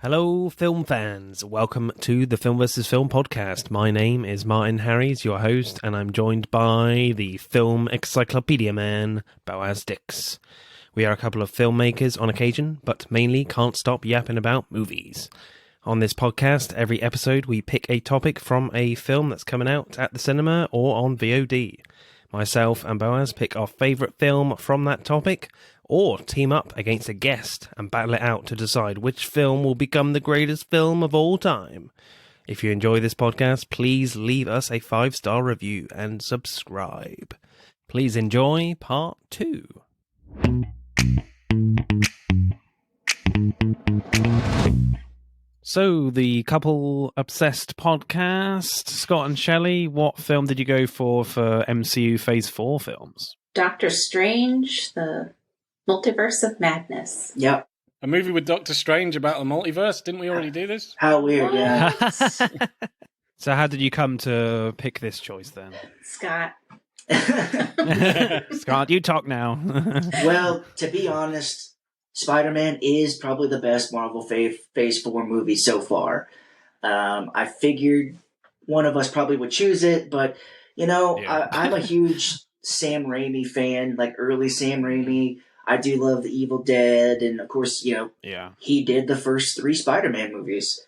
Hello, film fans. Welcome to the Film vs. Film podcast. My name is Martin Harries, your host, and I'm joined by the film encyclopedia man, Boaz Dix. We are a couple of filmmakers on occasion, but mainly can't stop yapping about movies. On this podcast, every episode we pick a topic from a film that's coming out at the cinema or on VOD. Myself and Boaz pick our favourite film from that topic, or team up against a guest and battle it out to decide which film will become the greatest film of all time. If you enjoy this podcast, please leave us a 5-star review and subscribe. Please enjoy part 2. So, the Couple Obsessed podcast, Scott and Shelley, what film did you go for MCU Phase 4 films? Doctor Strange, the Multiverse of Madness. Yep. A movie with Doctor Strange about the multiverse? Didn't we already do this? How weird, yeah. So how did you come to pick this choice then? Scott. Scott, you talk now. Well, to be honest, Spider-Man is probably the best Marvel Phase 4 movie so far. I figured one of us probably would choose it, but, I'm a huge Sam Raimi fan, like early Sam Raimi. I do love The Evil Dead, and of course, he did the first 3 Spider-Man movies.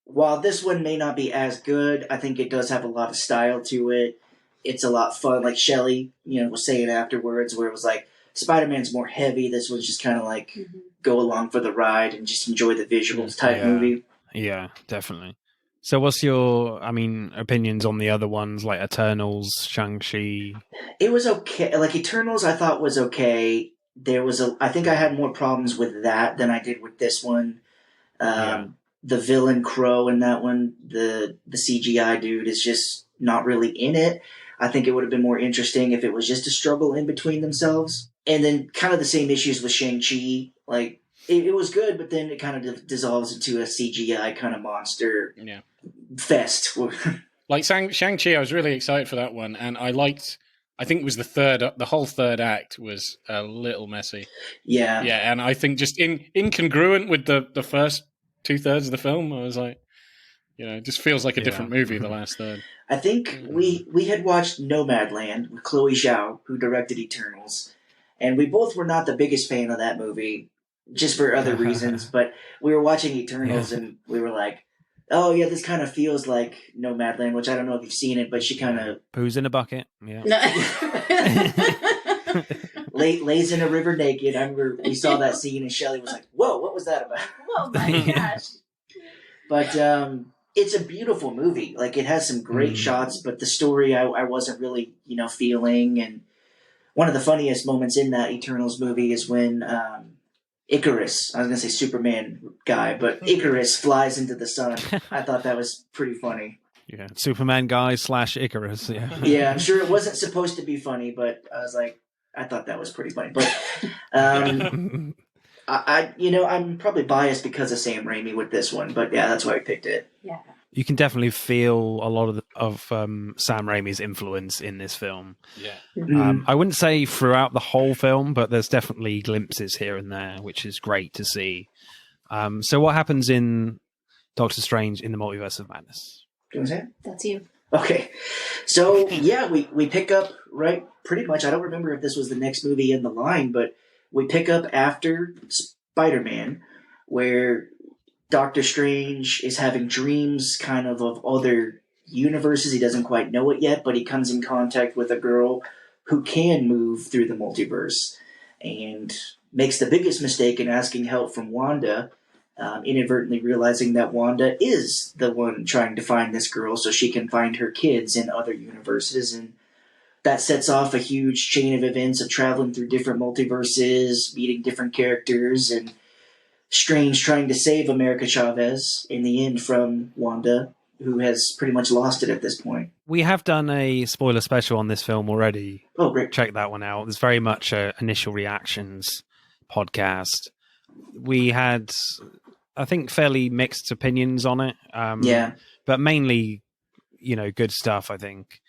While this one may not be as good, I think it does have a lot of style to it. It's a lot fun, like Shelley, was saying afterwards, where it was like, Spider-Man's more heavy, this one's just kind of like, go along for the ride and just enjoy the visuals type movie. Yeah, definitely. So what's your, opinions on the other ones, like Eternals, Shang-Chi? It was okay. Like, Eternals I thought was okay. I think I had more problems with that than I did with this one. The villain Crow in that one, the CGI dude is just not really in it. I think it would have been more interesting if it was just a struggle in between themselves. And then kind of the same issues with Shang-Chi. Like, it was good, but then it kind of dissolves into a CGI kind of monster fest. Like Shang-Chi, I was really excited for that one, and I think it was the whole third act was a little messy. Yeah. Yeah, and I think just incongruent with the first 2/3 of the film. I was like, it just feels like a different movie, the last third. I think we had watched Nomadland with Chloe Zhao, who directed Eternals, and we both were not the biggest fan of that movie, just for other reasons, but we were watching Eternals and we were like, oh yeah, this kind of feels like Nomadland, which I don't know if you've seen it, but she kind of... Poos in a bucket, yeah. lays in a river naked. I remember we saw that scene and Shelley was like, whoa, what was that about? Oh my gosh. But it's a beautiful movie. Like, it has some great shots, but the story I wasn't really, feeling. And one of the funniest moments in that Eternals movie is when Icarus, I was going to say Superman guy, but Icarus flies into the sun. I thought that was pretty funny. Yeah, Superman guy / Icarus, yeah. Yeah, I'm sure it wasn't supposed to be funny, but I was like, I thought that was pretty funny. But I'm probably biased because of Sam Raimi with this one, but yeah, that's why I picked it. Yeah. You can definitely feel a lot of Sam Raimi's influence in this film. Yeah. I wouldn't say throughout the whole film, but there's definitely glimpses here and there, which is great to see. So what happens in Doctor Strange in the Multiverse of Madness? Do you want to say it? That's you. Okay. So, yeah, we pick up right pretty much. I don't remember if this was the next movie in the line, but we pick up after Spider-Man, where Doctor Strange is having dreams kind of other universes. He doesn't quite know it yet, but he comes in contact with a girl who can move through the multiverse and makes the biggest mistake in asking help from Wanda, inadvertently realizing that Wanda is the one trying to find this girl so she can find her kids in other universes. And that sets off a huge chain of events of traveling through different multiverses, meeting different characters, and Strange trying to save America Chavez in the end from Wanda, who has pretty much lost it at this point. We have done a spoiler special on this film already. Oh, great. Check that one out. It's very much a initial reactions podcast. We had, I think, fairly mixed opinions on it. But mainly, good stuff, I think.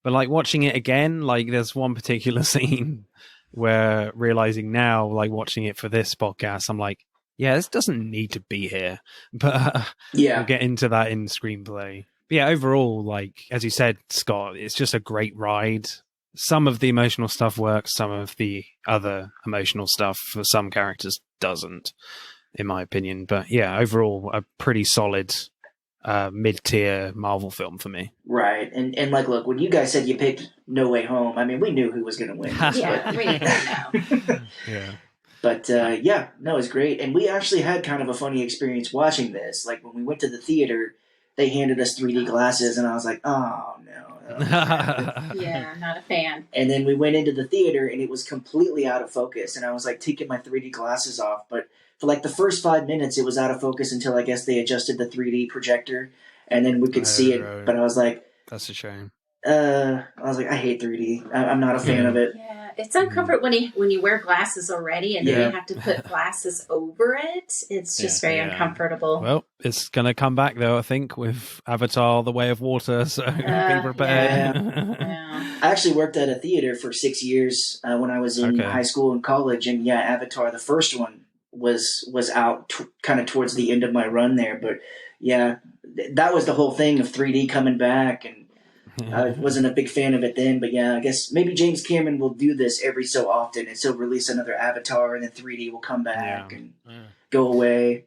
But like watching it again, like there's one particular scene where realizing now, like watching it for this podcast, I'm like, yeah, this doesn't need to be here, but Yeah. we'll get into that in screenplay. But yeah, overall, like, as you said, Scott, it's just a great ride. Some of the emotional stuff works, some of the other emotional stuff for some characters doesn't, in my opinion. But yeah, overall, a pretty solid mid-tier Marvel film for me. Right. And like, look, when you guys said you picked No Way Home, I mean, we knew who was going to win. Yeah, we know. Yeah. But yeah, no, it's great. And we actually had kind of a funny experience watching this. Like, when we went to the theater, they handed us 3D glasses, and I was like, oh, no. Yeah, I'm not a fan. And then we went into the theater, and it was completely out of focus. And I was like taking my 3D glasses off. But for like the first 5 minutes, it was out of focus until I guess they adjusted the 3D projector, and then we could see it. Right. But I was like, That's a shame. I hate 3D. I'm not a fan of it. Yeah, it's uncomfortable when you wear glasses already and then you have to put glasses over it. It's just very uncomfortable. Well, it's going to come back, though, I think, with Avatar, The Way of Water, so be prepared. Yeah. I actually worked at a theater for 6 years when I was in high school and college, and yeah, Avatar, the first one, was out kind of towards the end of my run there. But yeah, that was the whole thing of 3D coming back, and I wasn't a big fan of it then. But yeah, I guess maybe James Cameron will do this every so often, and so release another Avatar, and then 3D will come back and go away.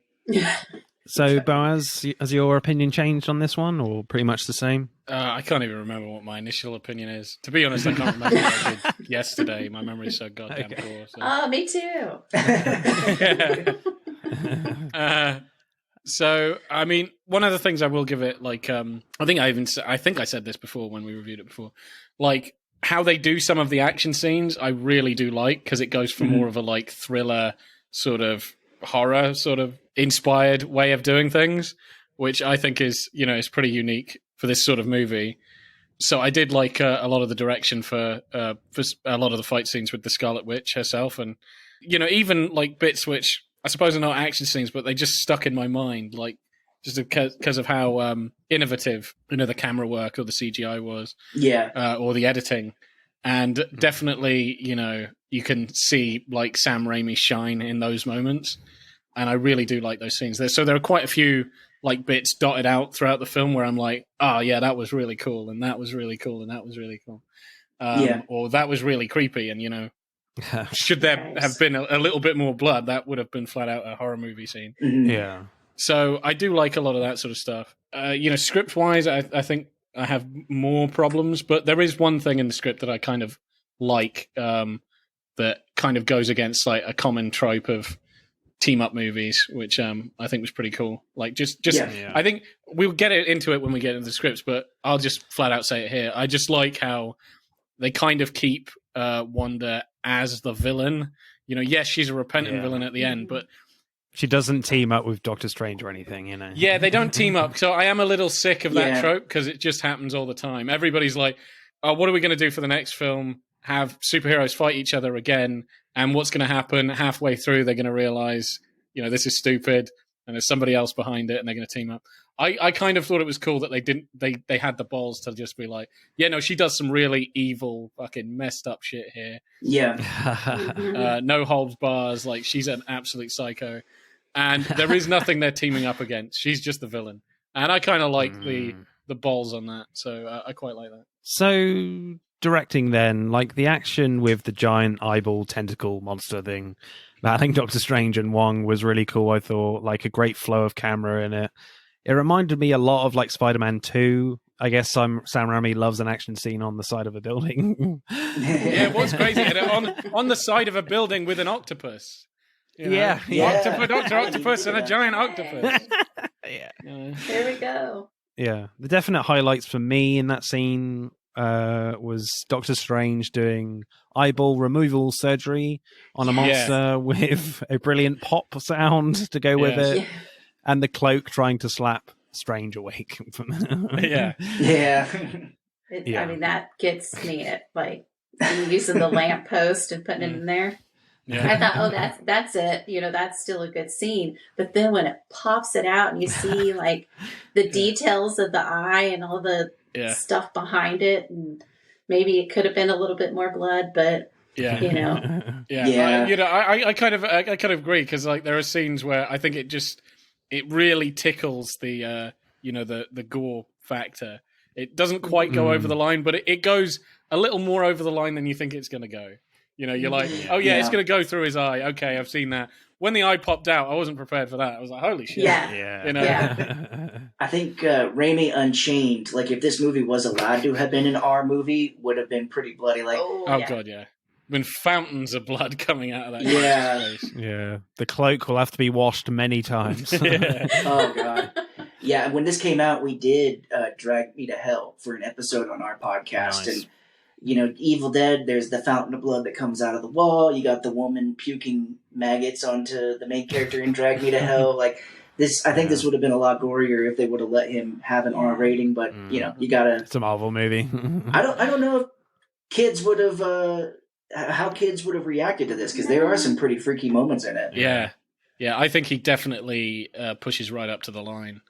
So, Boaz, has your opinion changed on this one, or pretty much the same? I can't even remember what my initial opinion is. To be honest, I can't remember what I did yesterday. My memory's so goddamn poor. So. Oh, me too. So, I mean, one of the things I will give it, like, I think I said this before when we reviewed it before, like how they do some of the action scenes, I really do like, because it goes for more of a like thriller sort of horror sort of inspired way of doing things, which I think is, is pretty unique for this sort of movie. So I did like a lot of the direction for a lot of the fight scenes with the Scarlet Witch herself, and even like bits which I suppose are not action scenes, but they just stuck in my mind, like just because of how innovative the camera work or the CGI was, or the editing, and definitely you can see like Sam Raimi shine in those moments, and I really do like those scenes. So there are quite a few like bits dotted out throughout the film where I'm like, oh yeah, that was really cool, and that was really cool, and that was really cool, or that was really creepy, and should there have been a little bit more blood, that would have been flat out a horror movie scene. Yeah. So I do like a lot of that sort of stuff. Script wise, I think I have more problems, but there is one thing in the script that I kind of like, that kind of goes against like a common trope of team up movies, which I think was pretty cool. Like I think we'll get into it when we get into the scripts, but I'll just flat out say it here. I just like how they kind of keep Wanda as the villain. Yes, she's a repentant villain at the end, but she doesn't team up with Doctor Strange or anything, Yeah, they don't team up. So I am a little sick of that trope, because it just happens all the time. Everybody's like, oh, what are we going to do for the next film? Have superheroes fight each other again, and what's going to happen halfway through? They're going to realize, this is stupid, and there's somebody else behind it, and they're going to team up. I kind of thought it was cool that they had the balls to just be like, yeah, no, she does some really evil, fucking messed up shit here. Yeah. No holds bars. Like, she's an absolute psycho, and there is nothing they're teaming up against. She's just the villain, and I kind of like the balls on that. So I quite like that. So directing then, like the action with the giant eyeball tentacle monster thing, battling Doctor Strange and Wong was really cool. I thought, like, a great flow of camera in it. It reminded me a lot of like Spider-Man 2. I guess Sam Raimi loves an action scene on the side of a building. Yeah, it was crazy. On the side of a building with an octopus. Yeah. Dr. Octopus and a giant octopus. Yeah. There we go. Yeah. The definite highlights for me in that scene was Doctor Strange doing eyeball removal surgery on a monster with a brilliant pop sound to go with it. And the cloak trying to slap Strange awake. Yeah. I mean, that gets me at like using the lamppost and putting it in there. Yeah. I thought, oh, that's it. That's still a good scene. But then when it pops it out and you see like the details of the eye and all the stuff behind it, and maybe it could have been a little bit more blood, but Yeah. You know? Yeah. I kind of agree, because like there are scenes where I think it really tickles the the gore factor. It doesn't quite go over the line, but it goes a little more over the line than you think it's going to go. You're like, oh yeah, it's going to go through his eye. Okay, I've seen that. When the eye popped out, I wasn't prepared for that. I was like, holy shit. Yeah. Yeah. I think Raimi Unchained, like if this movie was allowed to have been an R movie, would have been pretty bloody. Like, God, yeah. Been fountains of blood coming out of that. Yeah. Face. Yeah. The cloak will have to be washed many times. Oh god. Yeah, when this came out, we did Drag Me to Hell for an episode on our podcast. Nice. And, Evil Dead, there's the fountain of blood that comes out of the wall. You got the woman puking maggots onto the main character in Drag Me to Hell. Like, this, I think this would have been a lot gorier if they would have let him have an R rating, but, you gotta... It's a Marvel movie. I don't know if kids would have... how kids would have reacted to this, because there are some pretty freaky moments in it. Yeah. I think he definitely pushes right up to the line.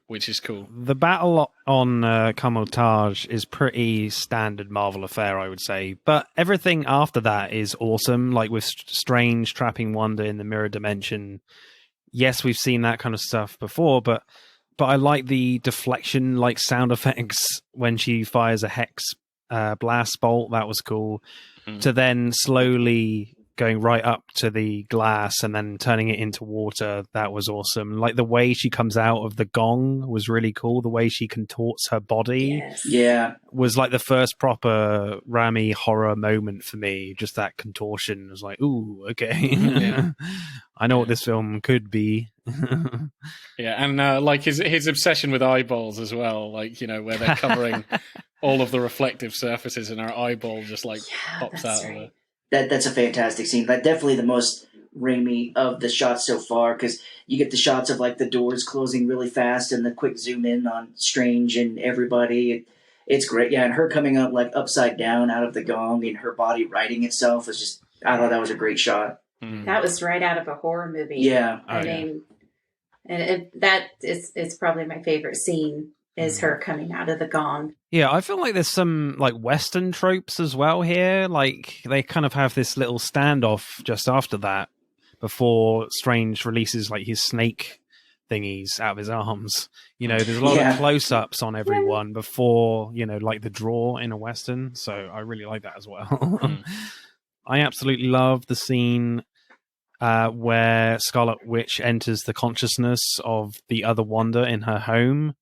Which is cool. The battle on Camotage is pretty standard Marvel affair, I would say. But everything after that is awesome. Like with Strange trapping Wanda in the mirror dimension. Yes, we've seen that kind of stuff before, but I like the deflection, like sound effects when she fires a hex blast bolt. That was cool. To then slowly going right up to the glass and then turning it into water, that was awesome. Like the way she comes out of the gong was really cool. The way she contorts her body was like the first proper Raimi horror moment for me. Just that contortion was like, ooh, okay. I know what this film could be. And like his obsession with eyeballs as well, like, where they're covering all of the reflective surfaces and her eyeball just like pops out of it. That's a fantastic scene. That definitely the most Raimi of the shots so far, because you get the shots of like the doors closing really fast and the quick zoom in on Strange and everybody. It's great. Yeah, and her coming up like upside down out of the gong and her body righting itself was just, I thought that was a great shot. That was right out of a horror movie. Yeah. I mean, and it's probably my favorite scene. Is her coming out of the gong. Yeah, I feel like there's some like Western tropes as well here. Like they kind of have this little standoff just after that before Strange releases like his snake thingies out of his arms. There's a lot of close-ups on everyone before, like the draw in a Western. So I really like that as well. I absolutely love the scene where Scarlet Witch enters the consciousness of the other Wanda in her home.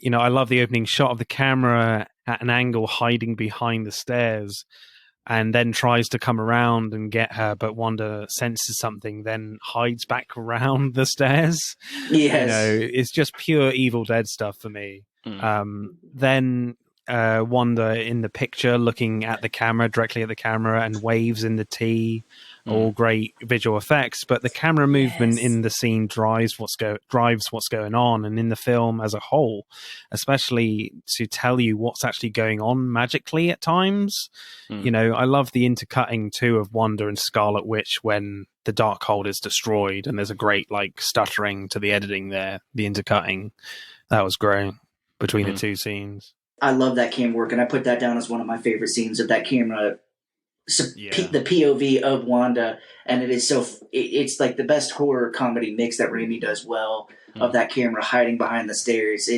I love the opening shot of the camera at an angle hiding behind the stairs and then tries to come around and get her, but Wanda senses something, then hides back around the stairs. Yes. It's just pure Evil Dead stuff for me. Then Wanda in the picture looking at the camera, directly at the camera, and waves in the T. All great visual effects, but the camera movement in the scene drives what's going on, and in the film as a whole, especially to tell you what's actually going on magically at times. I love the intercutting too of Wanda and Scarlet Witch when the Darkhold is destroyed, and there's a great like stuttering to the editing there. The intercutting, that was great between the two scenes. I love that camera work, and I put that down as one of my favorite scenes of that camera. The POV of Wanda, and it's like the best horror comedy mix that Raimi does well, of that camera hiding behind the stairs.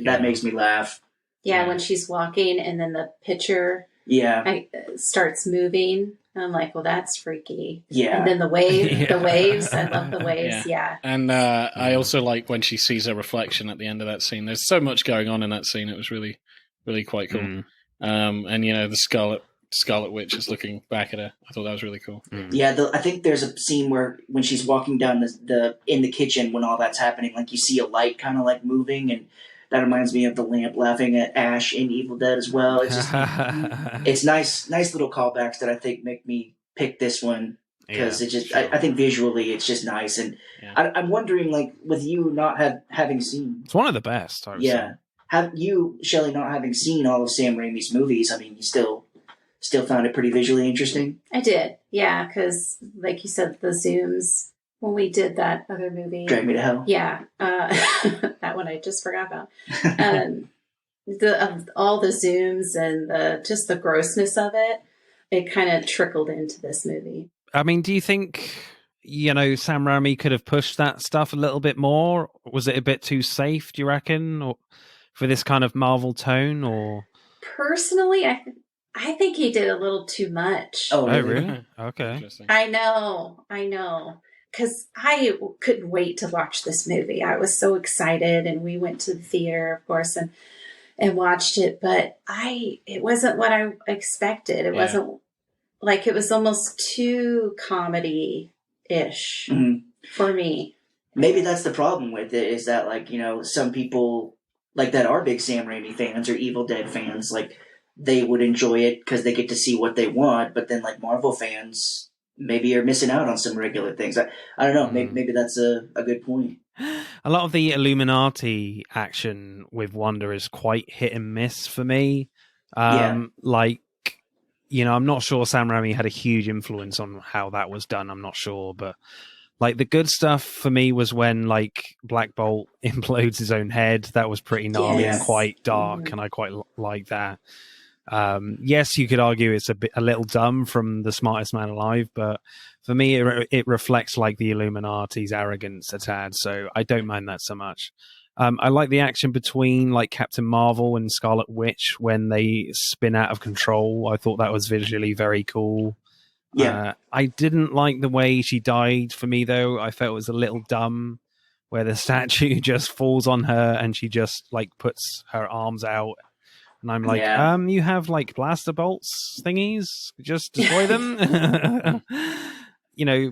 That makes me laugh. When she's walking and then the picture starts moving. I'm like, well, that's freaky. Yeah. And then the waves. I love the waves. Yeah. And I also like when she sees her reflection at the end of that scene. There's so much going on in that scene. It was really, really quite cool. And the Scarlet Witch is looking back at her. I thought that was really cool. Yeah, I think there's a scene where when she's walking down in the kitchen when all that's happening, like you see a light kind of like moving, and that reminds me of the lamp laughing at Ash in Evil Dead as well. It's just it's nice little callbacks that I think make me pick this one, because it just I think visually it's just nice, and I'm wondering, like, with you not having seen, it's one of the best. I would say. Have you, Shelley, not having seen all of Sam Raimi's movies? I mean, you still found it pretty visually interesting? I did, yeah, because like you said, the zooms, when we did that other movie, Drag Me to Hell. Yeah, that one I just forgot about. All the zooms and just the grossness of it it kind of trickled into this movie. I mean, do you think, Sam Raimi could have pushed that stuff a little bit more? Was it a bit too safe, do you reckon, or for this kind of Marvel tone? Or personally, I think he did a little too much. Oh, really? Okay. I know. Because I couldn't wait to watch this movie. I was so excited, and we went to the theater, of course, and watched it. But it wasn't what I expected. It wasn't like, it was almost too comedy-ish for me. Maybe that's the problem with it, is that, like, some people like that are big Sam Raimi fans or Evil Dead fans, like, they would enjoy it because they get to see what they want. But then, like, Marvel fans maybe are missing out on some regular things. I don't know. Maybe that's a good point. A lot of the Illuminati action with Wanda is quite hit and miss for me. Like, I'm not sure Sam Raimi had a huge influence on how that was done. I'm not sure, but like the good stuff for me was when like Black Bolt implodes his own head. That was pretty gnarly and quite dark, and I quite like that. Yes, you could argue it's a little dumb from the smartest man alive, but for me, it reflects like the Illuminati's arrogance a tad, so I don't mind that so much. I like the action between like Captain Marvel and Scarlet Witch when they spin out of control. I thought that was visually very cool. Yeah. I didn't like the way she died for me, though. I felt it was a little dumb, where the statue just falls on her and she just like puts her arms out. And I'm like, you have like blaster bolts thingies, just destroy them.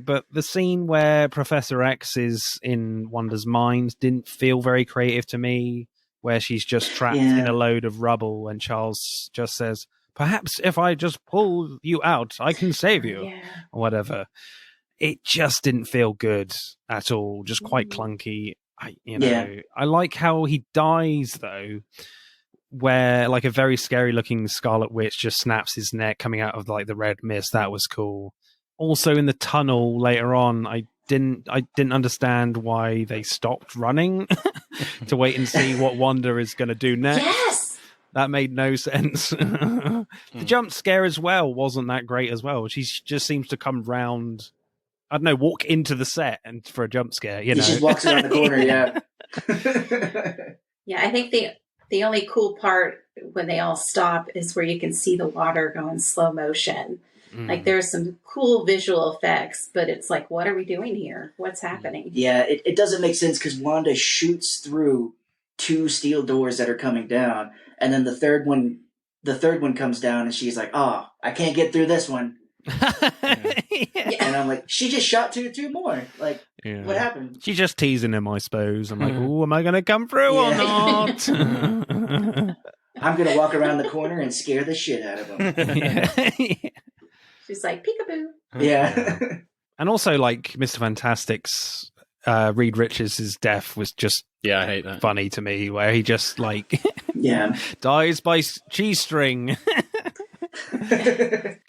But the scene where Professor X is in Wanda's mind didn't feel very creative to me, where she's just trapped in a load of rubble and Charles just says, perhaps if I just pull you out, I can save you, or whatever. It just didn't feel good at all, just quite clunky. I like how he dies, though, where like a very scary looking Scarlet Witch just snaps his neck coming out of like the red mist. That was cool. Also in the tunnel later on, I didn't understand why they stopped running to wait and see what Wanda is going to do next. Yes, that made no sense. The jump scare as well wasn't that great as well. She just seems to come round, I don't know, walk into the set and for a jump scare. She just walks around the corner. I think the only cool part when they all stop is where you can see the water go in slow motion. Like there's some cool visual effects, but it's like, what are we doing here? What's happening? Yeah, it doesn't make sense because Wanda shoots through 2 steel doors that are coming down, and then the third one comes down, and she's like, "Oh, I can't get through this one." And I'm like, she just shot two more. Like, what happened? She's just teasing him, I suppose. I'm like, oh, am I going to come through or not? I'm going to walk around the corner and scare the shit out of him. She's like, peekaboo. Yeah. And also, like, Mr. Fantastic's Reed Richards' death was just I hate that. Funny to me, where he just, like, dies by cheese string.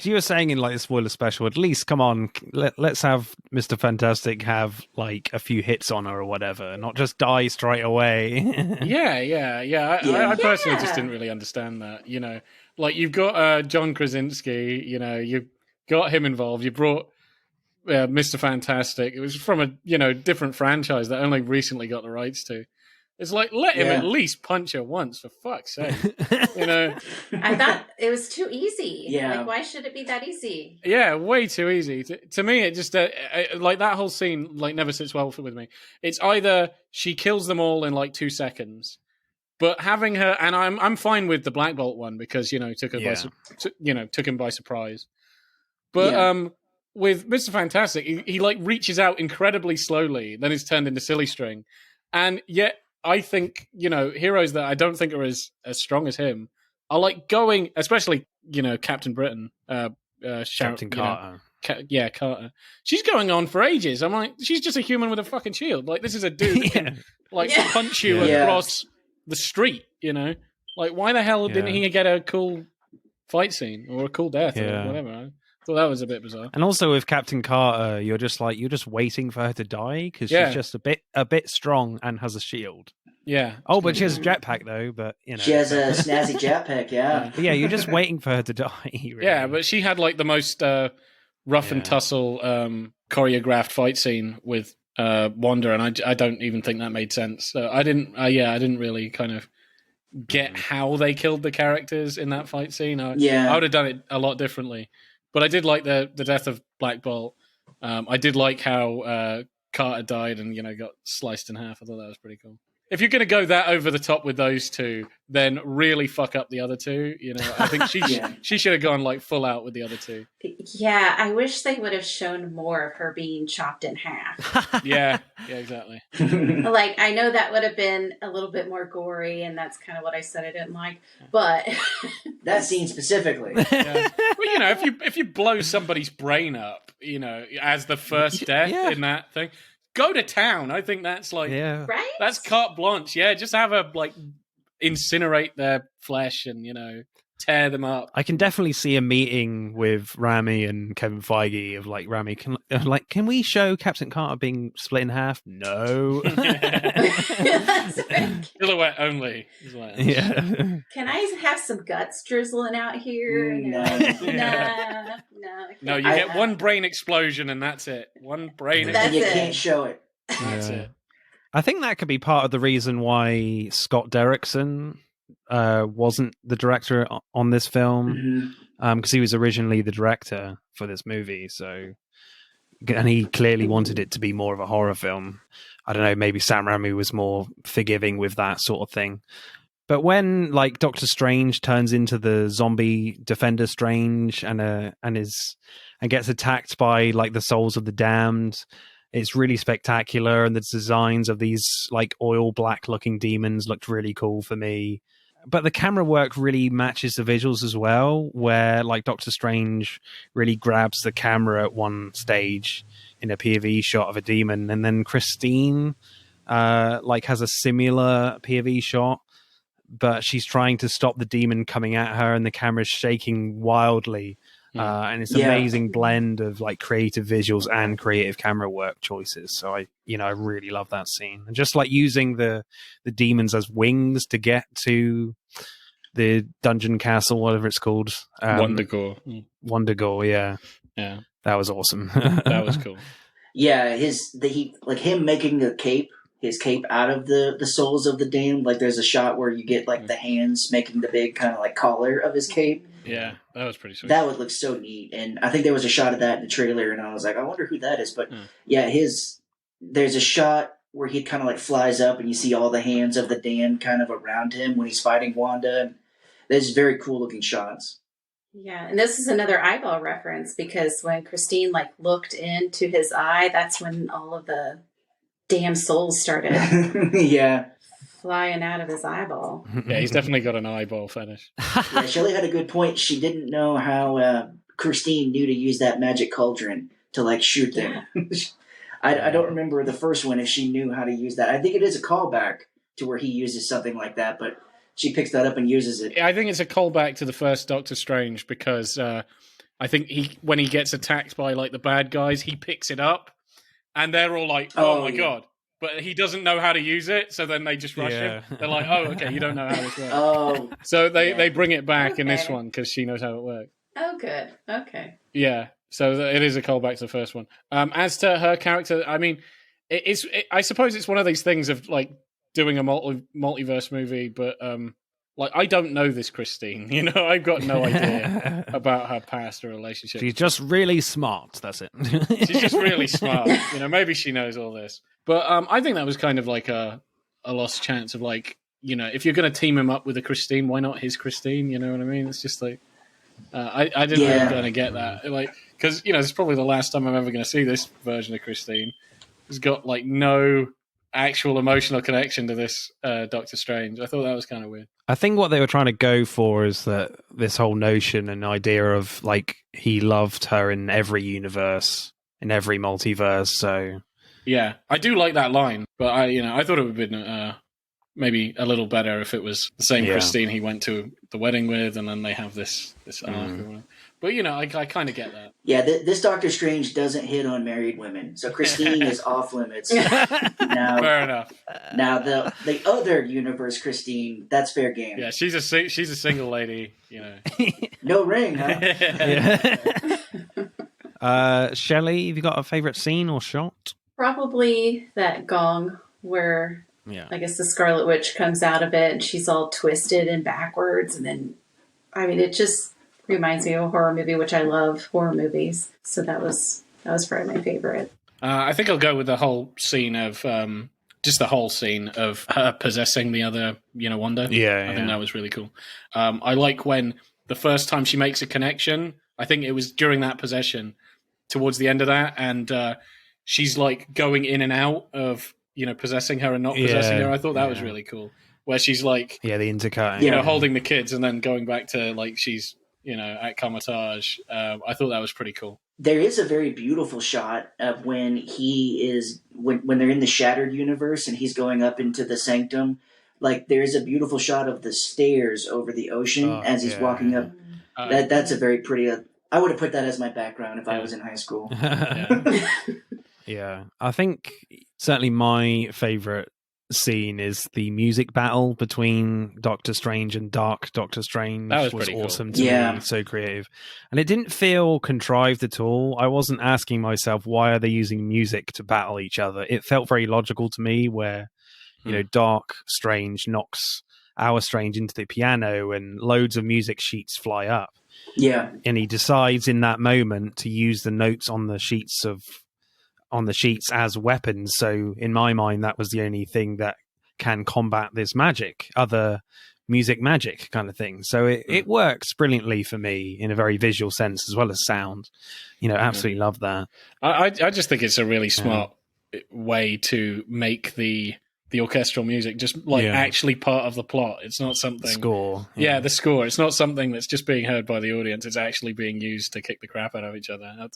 You were saying in, like, the spoiler special, at least, come on, let's have Mr. Fantastic have, like, a few hits on her or whatever, not just die straight away. I personally just didn't really understand that, Like, you've got John Krasinski, you've got him involved. You brought Mr. Fantastic. It was from a different franchise that only recently got the rights to. It's like, let him at least punch her once, for fuck's sake. I thought it was too easy. Yeah. Like, why should it be that easy? Yeah, way too easy. To me, it just like that whole scene like never sits well with me. It's either she kills them all in like 2 seconds. But having her, and I'm fine with the Black Bolt one because took her took him by surprise. But with Mr. Fantastic, he like reaches out incredibly slowly, then is turned into silly string, and yet I think heroes that I don't think are as strong as him are like going, especially Captain Britain, Captain Carter. Carter. She's going on for ages. I'm like, she's just a human with a fucking shield. Like, this is a dude that can punch you across the street, Like, why the hell didn't he get a cool fight scene or a cool death or whatever? I thought that was a bit bizarre. And also with Captain Carter, you're just waiting for her to die because she's just a bit strong and has a shield. Yeah. Oh, but she has a jetpack though. But you know, She has a snazzy jetpack, yeah. But yeah, you're just waiting for her to die. Really. Yeah, but she had like the most rough and tussle choreographed fight scene with Wanda, and I don't even think that made sense. So I didn't really kind of get how they killed the characters in that fight scene. I would have done it a lot differently. But I did like the death of Black Bolt. I did like how Carter died and got sliced in half. I thought that was pretty cool. If you're going to go that over the top with those two, then really fuck up the other two. I think she should have gone like full out with the other two. Yeah, I wish they would have shown more of her being chopped in half. Yeah, exactly. Like, I know that would have been a little bit more gory, and that's kind of what I said I didn't like. But that scene specifically. Yeah. Well, if you blow somebody's brain up, as the first death in that thing. Go to town. I think that's like, right? That's carte blanche. Yeah, just have her like incinerate their flesh and tear them up. I can definitely see a meeting with Rami and Kevin Feige of like, Rami, can we show Captain Carter being split in half? No. Silhouette only. Yeah. Can I have some guts drizzling out here? No. No, you get one brain explosion and that's it. One brain explosion. You can't show it. That's it. I think that could be part of the reason why Scott Derrickson wasn't the director on this film, because he was originally the director for this movie. So, and he clearly wanted it to be more of a horror film. I don't know, maybe Sam Raimi was more forgiving with that sort of thing. But when like Doctor Strange turns into the zombie Defender Strange and gets attacked by like the souls of the damned, it's really spectacular, and the designs of these like oil black looking demons looked really cool for me. But the camera work really matches the visuals as well, where like Doctor Strange really grabs the camera at one stage in a POV shot of a demon, and then Christine has a similar POV shot, but she's trying to stop the demon coming at her, and the camera's shaking wildly. And it's an amazing blend of like creative visuals and creative camera work choices. So I really love that scene, and just like using the demons as wings to get to the dungeon castle, whatever it's called, Wondergore. Wondergore, yeah, that was awesome. That was cool. Yeah, him making his cape out of the souls of the damned. Like there's a shot where you get like the hands making the big kind of like collar of his cape. Yeah, that was pretty sweet. That would look so neat. And I think there was a shot of that in the trailer, and I was like, I wonder who that is. But there's a shot where he kind of like flies up and you see all the hands of the damned kind of around him when he's fighting Wanda. And there's very cool looking shots. Yeah, and this is another eyeball reference, because when Christine like looked into his eye, that's when all of the damn souls started flying out of his eyeball. Yeah, he's definitely got an eyeball fetish. Yeah, Shelley had a good point. She didn't know how Christine knew to use that magic cauldron to like shoot them. I don't remember the first one if she knew how to use that. I think it is a callback to where he uses something like that, but she picks that up and uses it. I think it's a callback to the first Doctor Strange, because I think when he gets attacked by like the bad guys, he picks it up and they're all like, oh my God. But he doesn't know how to use it, so then they just rush him. They're like, oh, okay, you don't know how this works. So they bring it back in this one because she knows how it works. Oh, good. Okay. Yeah, so it is a callback to the first one. As to her character, I mean, I suppose it's one of these things of like doing a multiverse movie, but like I don't know this Christine. I've got no idea about her past or relationship. She's just really smart. That's it. She's just really smart. Maybe she knows all this. But I think that was kind of like a lost chance of like, if you're going to team him up with a Christine, why not his Christine? You know what I mean? It's just like, I didn't really kind of get that. Like, because, it's probably the last time I'm ever going to see this version of Christine. It's got like no actual emotional connection to this Doctor Strange. I thought that was kind of weird. I think what they were trying to go for is that this whole notion and idea of like he loved her in every universe, in every multiverse. So yeah, I do like that line, but I thought it would have been maybe a little better if it was the same Christine he went to the wedding with, and then they have this arc. But, you know, I kind of get that. Yeah, this Doctor Strange doesn't hit on married women, so Christine is off limits. Now, Fair enough. Now the other universe, Christine, that's fair game. Yeah, she's a single lady, you know. No ring, huh? Shelley, have you got a favourite scene or shot? Probably that gong where I guess the Scarlet Witch comes out of it and she's all twisted and backwards. And then, I mean, it just reminds me of a horror movie, which I love horror movies. So that was probably my favorite. I think I'll go with the whole scene of just the whole scene of her possessing the other, you know, Wanda. Yeah, I think that was really cool. I like when the first time she makes a connection. I think it was during that possession, towards the end of that, and she's like going in and out of, you know, possessing her and not possessing her. I thought that was really cool. Where she's like, the intercut, you know, holding the kids and then going back to like she's, you know, at Comatage. I thought that was pretty cool. There is a very beautiful shot of when when they're in the Shattered Universe and he's going up into the Sanctum. Like, there's a beautiful shot of the stairs over the ocean as he's walking up. That's a very pretty. I would have put that as my background if I was in high school. Yeah, I think certainly my favorite scene is the music battle between Doctor Strange and Dark Doctor Strange. That was pretty awesome cool. to me, so creative, and it didn't feel contrived at all. I wasn't asking myself, why are they using music to battle each other? It felt very logical to me, where you know, Dark Strange knocks our Strange into the piano and loads of music sheets fly up. Yeah, and he decides in that moment to use the notes on the sheets as weapons. So in my mind, that was the only thing that can combat this magic, other music magic kind of thing. So it works brilliantly for me in a very visual sense as well as sound. You know, absolutely love that. I just think it's a really smart way to make the orchestral music just like actually part of the plot. It's not something the score. Yeah, the score. It's not something that's just being heard by the audience. It's actually being used to kick the crap out of each other. I've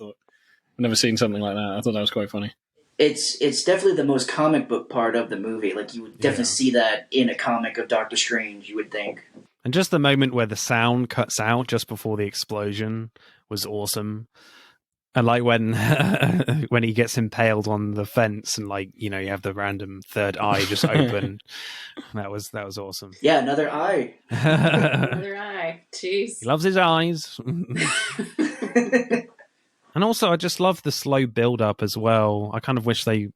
never seen something like that. I thought that was quite funny. It's definitely the most comic book part of the movie. Like, you would definitely see that in a comic of Doctor Strange, you would think. And just the moment where the sound cuts out just before the explosion was awesome. And like when when he gets impaled on the fence and, like, you know, you have the random third eye just open. that was awesome. Yeah, another eye. Another eye. Jeez. He loves his eyes. And also, I just love the slow build-up as well. I kind of wish they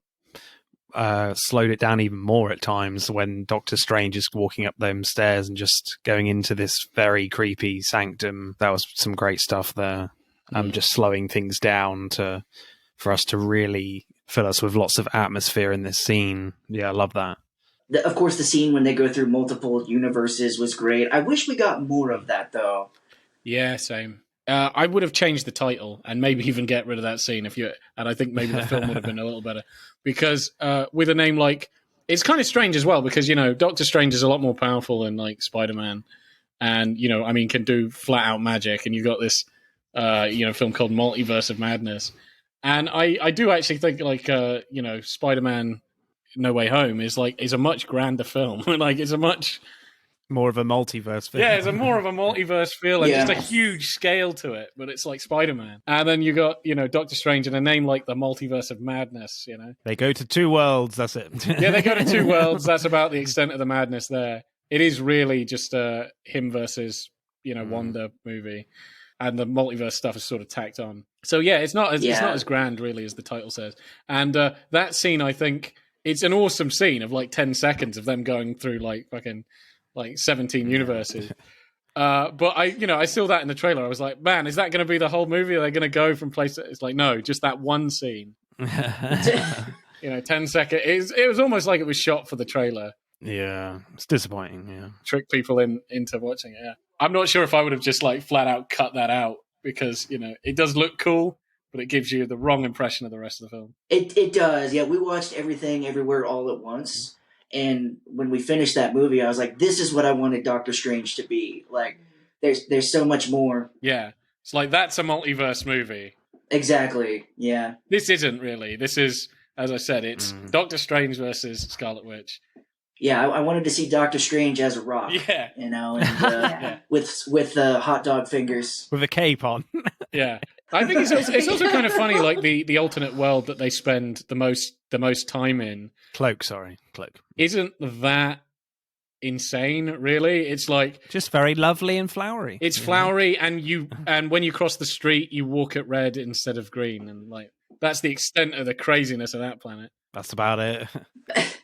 slowed it down even more at times when Doctor Strange is walking up them stairs and just going into this very creepy sanctum. That was some great stuff there. Just slowing things down for us to really fill us with lots of atmosphere in this scene. Yeah, I love that. Of course, the scene when they go through multiple universes was great. I wish we got more of that, though. Yeah, same. I would have changed the title and maybe even get rid of that scene and I think maybe the film would have been a little better, because with a name like, it's kind of strange as well, because, you know, Doctor Strange is a lot more powerful than like Spider-Man, and, you know, I mean, can do flat out magic, and you've got this you know, film called Multiverse of Madness, and I do actually think like you know, Spider-Man No Way Home is a much grander film. Like, it's a much more of a multiverse film. Yeah, it's more of a multiverse feel and just a huge scale to it, but it's like Spider-Man. And then you got, you know, Doctor Strange and a name like the Multiverse of Madness, you know. They go to two worlds, that's it. Yeah, they go to two worlds. That's about the extent of the madness there. It is really just him versus, you know, Wanda movie. And the multiverse stuff is sort of tacked on. So yeah, it's not as grand really as the title says. And that scene, I think, it's an awesome scene of like 10 seconds of them going through like fucking like 17 universes. But I saw that in the trailer. I was like, man, is that going to be the whole movie? Are they going to go from place? It's like, no, just that one scene. 10 seconds. It was almost like it was shot for the trailer. Yeah, it's disappointing. Yeah, trick people into watching it. Yeah, I'm not sure if I would have just like flat out cut that out, because, you know, it does look cool, but it gives you the wrong impression of the rest of the film. It does. Yeah, we watched Everything Everywhere All at Once, and when we finished that movie, I was like, this is what I wanted Doctor Strange to be. Like, there's so much more. Yeah, it's like, that's a multiverse movie. Exactly. Yeah. This isn't really. This is, as I said, it's Doctor Strange versus Scarlet Witch. Yeah, I wanted to see Doctor Strange as a rock. Yeah. You know, and Yeah. with hot dog fingers. With a cape on. Yeah. I think it's also kind of funny, like the alternate world that they spend the most time in Cloak. isn't that insane, really. It's like Just very lovely and flowery. it's flowery, and when you cross the street, you walk at red instead of green, and like that's the extent of the craziness of that planet. That's about it.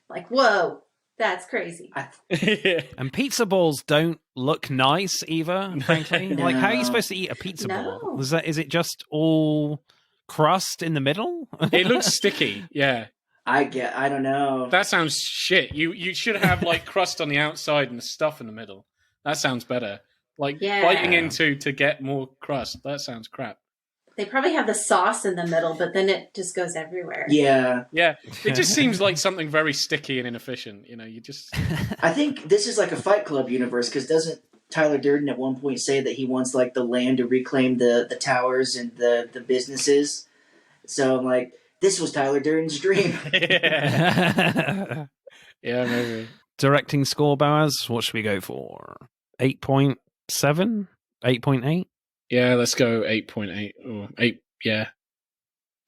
Like, whoa, that's crazy. Yeah. And pizza balls don't look nice either, frankly. No. Like, how are you supposed to eat a pizza No. ball? Is it just all crust in the middle? It looks sticky. Yeah, I don't know. that sounds shit. You should have like crust on the outside and the stuff in the middle. That sounds better. Like Yeah. biting into to get more crust. That sounds crap. They probably have the sauce in the middle, but then it just goes everywhere. Yeah, Yeah, it just seems like something very sticky and inefficient. You know, you just I think this is like a Fight Club universe, because doesn't Tyler Durden at one point say that he wants like the land to reclaim the towers and the businesses? So I'm like, this was Tyler Durden's dream. yeah, maybe. Directing score, Boaz, what should we go for? 8.7? 8.8? Yeah, let's go 8.8 or 8. Yeah,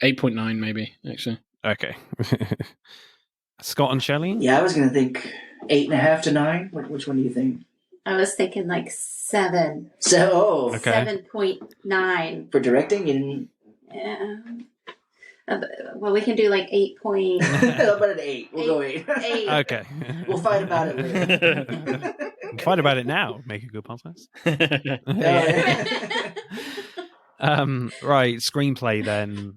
8.9 maybe actually. Okay. Scott and Shelley? Yeah, I was gonna think 8.5 to 9. Which one do you think? I was thinking like 7. So Okay. 7.9. for directing, and Yeah. Well, we can do like 8 point. how about an 8? We'll go 8. 8. Okay. We'll fight about it later. Fight about it now. Make a good podcast. Right, screenplay then.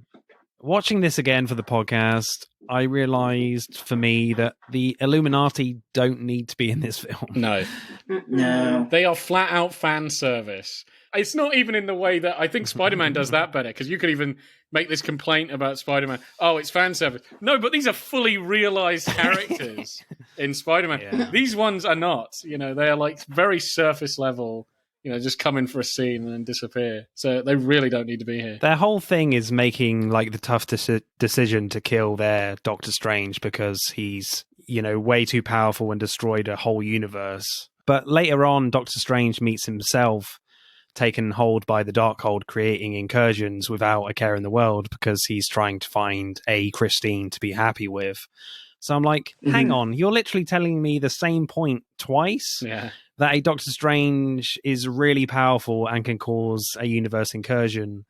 Watching this again for the podcast, I realized for me that the Illuminati don't need to be in this film. No, No. they are flat out fan service. It's not even in the way that I think Spider-Man does that better, because you could even make this complaint about Spider-Man. Oh, it's fan service. No, but these are fully realized characters in Spider-Man. Yeah. These ones are not. You know, they are like very surface level. You know, just come in for a scene and then disappear. So they really don't need to be here. Their whole thing is making like the tough decision to kill their Doctor Strange because he's, you know, way too powerful and destroyed a whole universe. But later on, Doctor Strange meets himself taken hold by the Darkhold, creating incursions without a care in the world because he's trying to find a Christine to be happy with. So I'm like, hang on, you're literally telling me the same point twice? Yeah. That a Doctor Strange is really powerful and can cause a universe incursion,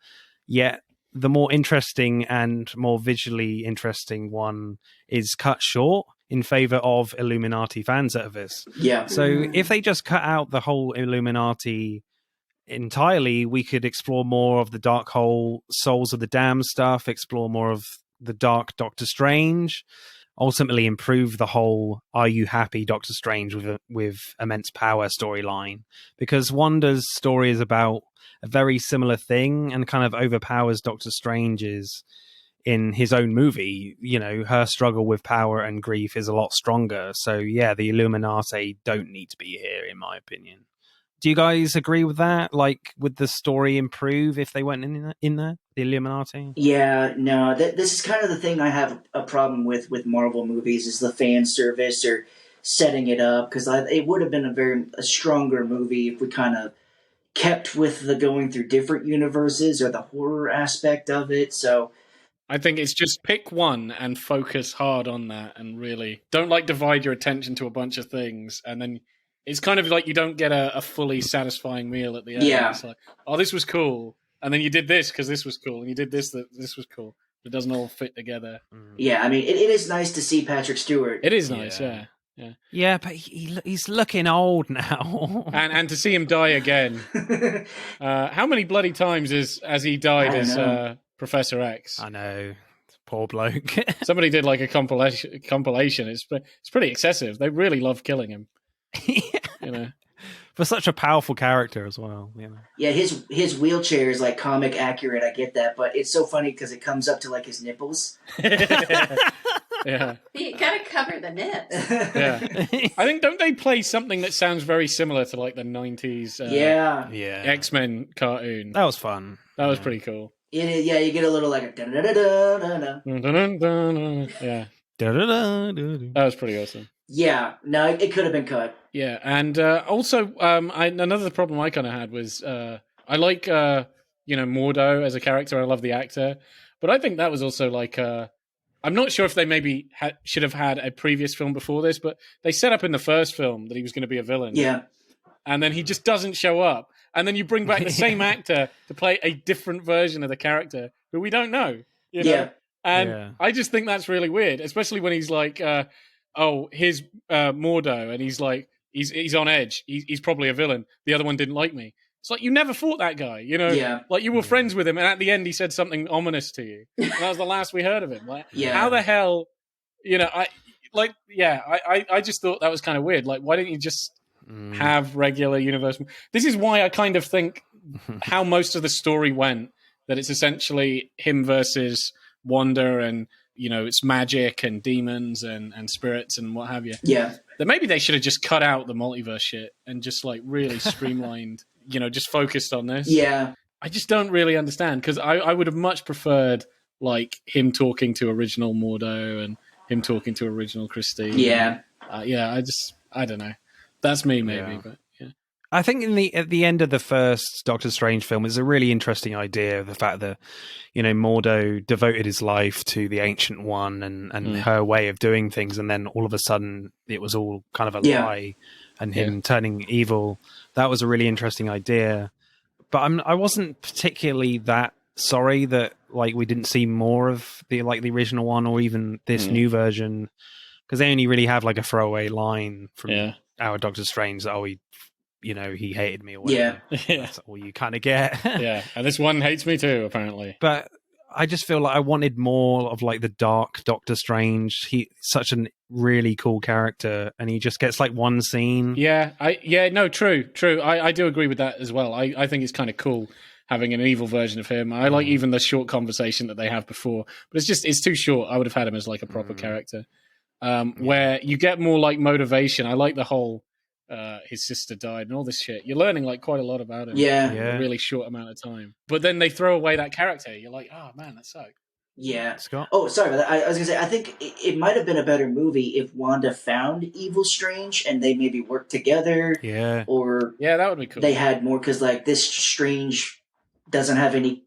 yet the more interesting and more visually interesting one is cut short in favor of Illuminati fan service. Yeah. So if they just cut out the whole Illuminati entirely, we could explore more of the dark hole, Souls of the Damned stuff, explore more of the dark Doctor Strange, ultimately improve the whole "Are you happy, Doctor Strange with immense power" storyline, because Wanda's story is about a very similar thing and kind of overpowers Doctor Strange's in his own movie. You know, her struggle with power and grief is a lot stronger. So yeah, the Illuminati don't need to be here, in my opinion. Do you guys agree with that? Like, would the story improve if they went in there, the Illuminati? Yeah, no, this is kind of the thing I have a problem with Marvel movies, is the fan service or setting it up, because it would have been a stronger movie if we kind of kept with the going through different universes or the horror aspect of it. So I think it's just pick one and focus hard on that, and really don't like divide your attention to a bunch of things, and then it's kind of like you don't get a fully satisfying meal at the end. Yeah. It's like, oh, this was cool, and then you did this because this was cool, and you did this this was cool. It doesn't all fit together. yeah, I mean, it is nice to see Patrick Stewart. It is nice, yeah. Yeah, but he's looking old now. And to see him die again. How many bloody times has he died I as know. Professor X? I know, poor bloke. Somebody did like a compilation. It's pretty excessive. They really love killing him. You know. For such a powerful character as well. You know. Yeah, his wheelchair is like comic accurate. I get that, but it's so funny because it comes up to like his nipples. Yeah. You gotta cover the nips. Yeah. I think, don't they play something that sounds very similar to like the 90s Yeah. X-Men cartoon? That was fun. That was pretty cool. Yeah, you get a little like a da-da-da-da-da-da. Yeah. That was pretty awesome. Yeah, no, it could have been cut. Yeah, and also another problem I kind of had was I like Mordo as a character. I love the actor, but I think that was also like I'm not sure if they maybe should have had a previous film before this, but they set up in the first film that he was going to be a villain. Yeah. And then he just doesn't show up. And then you bring back the same actor to play a different version of the character who we don't know. You know? Yeah. And I just think that's really weird, especially when he's like, here's Mordo, and he's like, he's on edge. He's probably a villain. The other one didn't like me. It's like, you never fought that guy, you know? Yeah. Like, you were friends with him, and at the end he said something ominous to you. And that was the last we heard of him. Like, how the hell, I just thought that was kind of weird. Like, why didn't you just have regular universe? This is why I kind of think how most of the story went, that it's essentially him versus Wanda, and it's magic and demons and spirits and what have you. Yeah, that maybe they should have just cut out the multiverse shit and just like really streamlined, just focused on this. Yeah, I just don't really understand, because I would have much preferred like him talking to original Mordo and him talking to original Christine. Yeah, I don't know. That's me, maybe, but yeah. I think at the end of the first Doctor Strange film, it's a really interesting idea, the fact that Mordo devoted his life to the Ancient One and her way of doing things, and then all of a sudden it was all kind of a lie, and him turning evil. That was a really interesting idea, but I wasn't particularly that sorry that like we didn't see more of the original one or even this new version, because they only really have like a throwaway line from our Doctor Strange that he hated me or whatever. Yeah. That's all you kind of get. Yeah, and this one hates me too, apparently. But I just feel like I wanted more of like the dark Doctor Strange. He's such a really cool character, and he just gets like one scene. True. I do agree with that as well. I think it's kind of cool having an evil version of him. I like even the short conversation that they have before, but it's too short. I would have had him as like a proper character, where you get more like motivation. I like the whole his sister died and all this shit. You're learning like quite a lot about him in a really short amount of time. But then they throw away that character. You're like, oh man, that sucked. Yeah. Scott? Oh, sorry about that. I was going to say, I think it might have been a better movie if Wanda found Evil Strange and they maybe worked together. Yeah. Or that would be cool. They had more, because like this Strange doesn't have any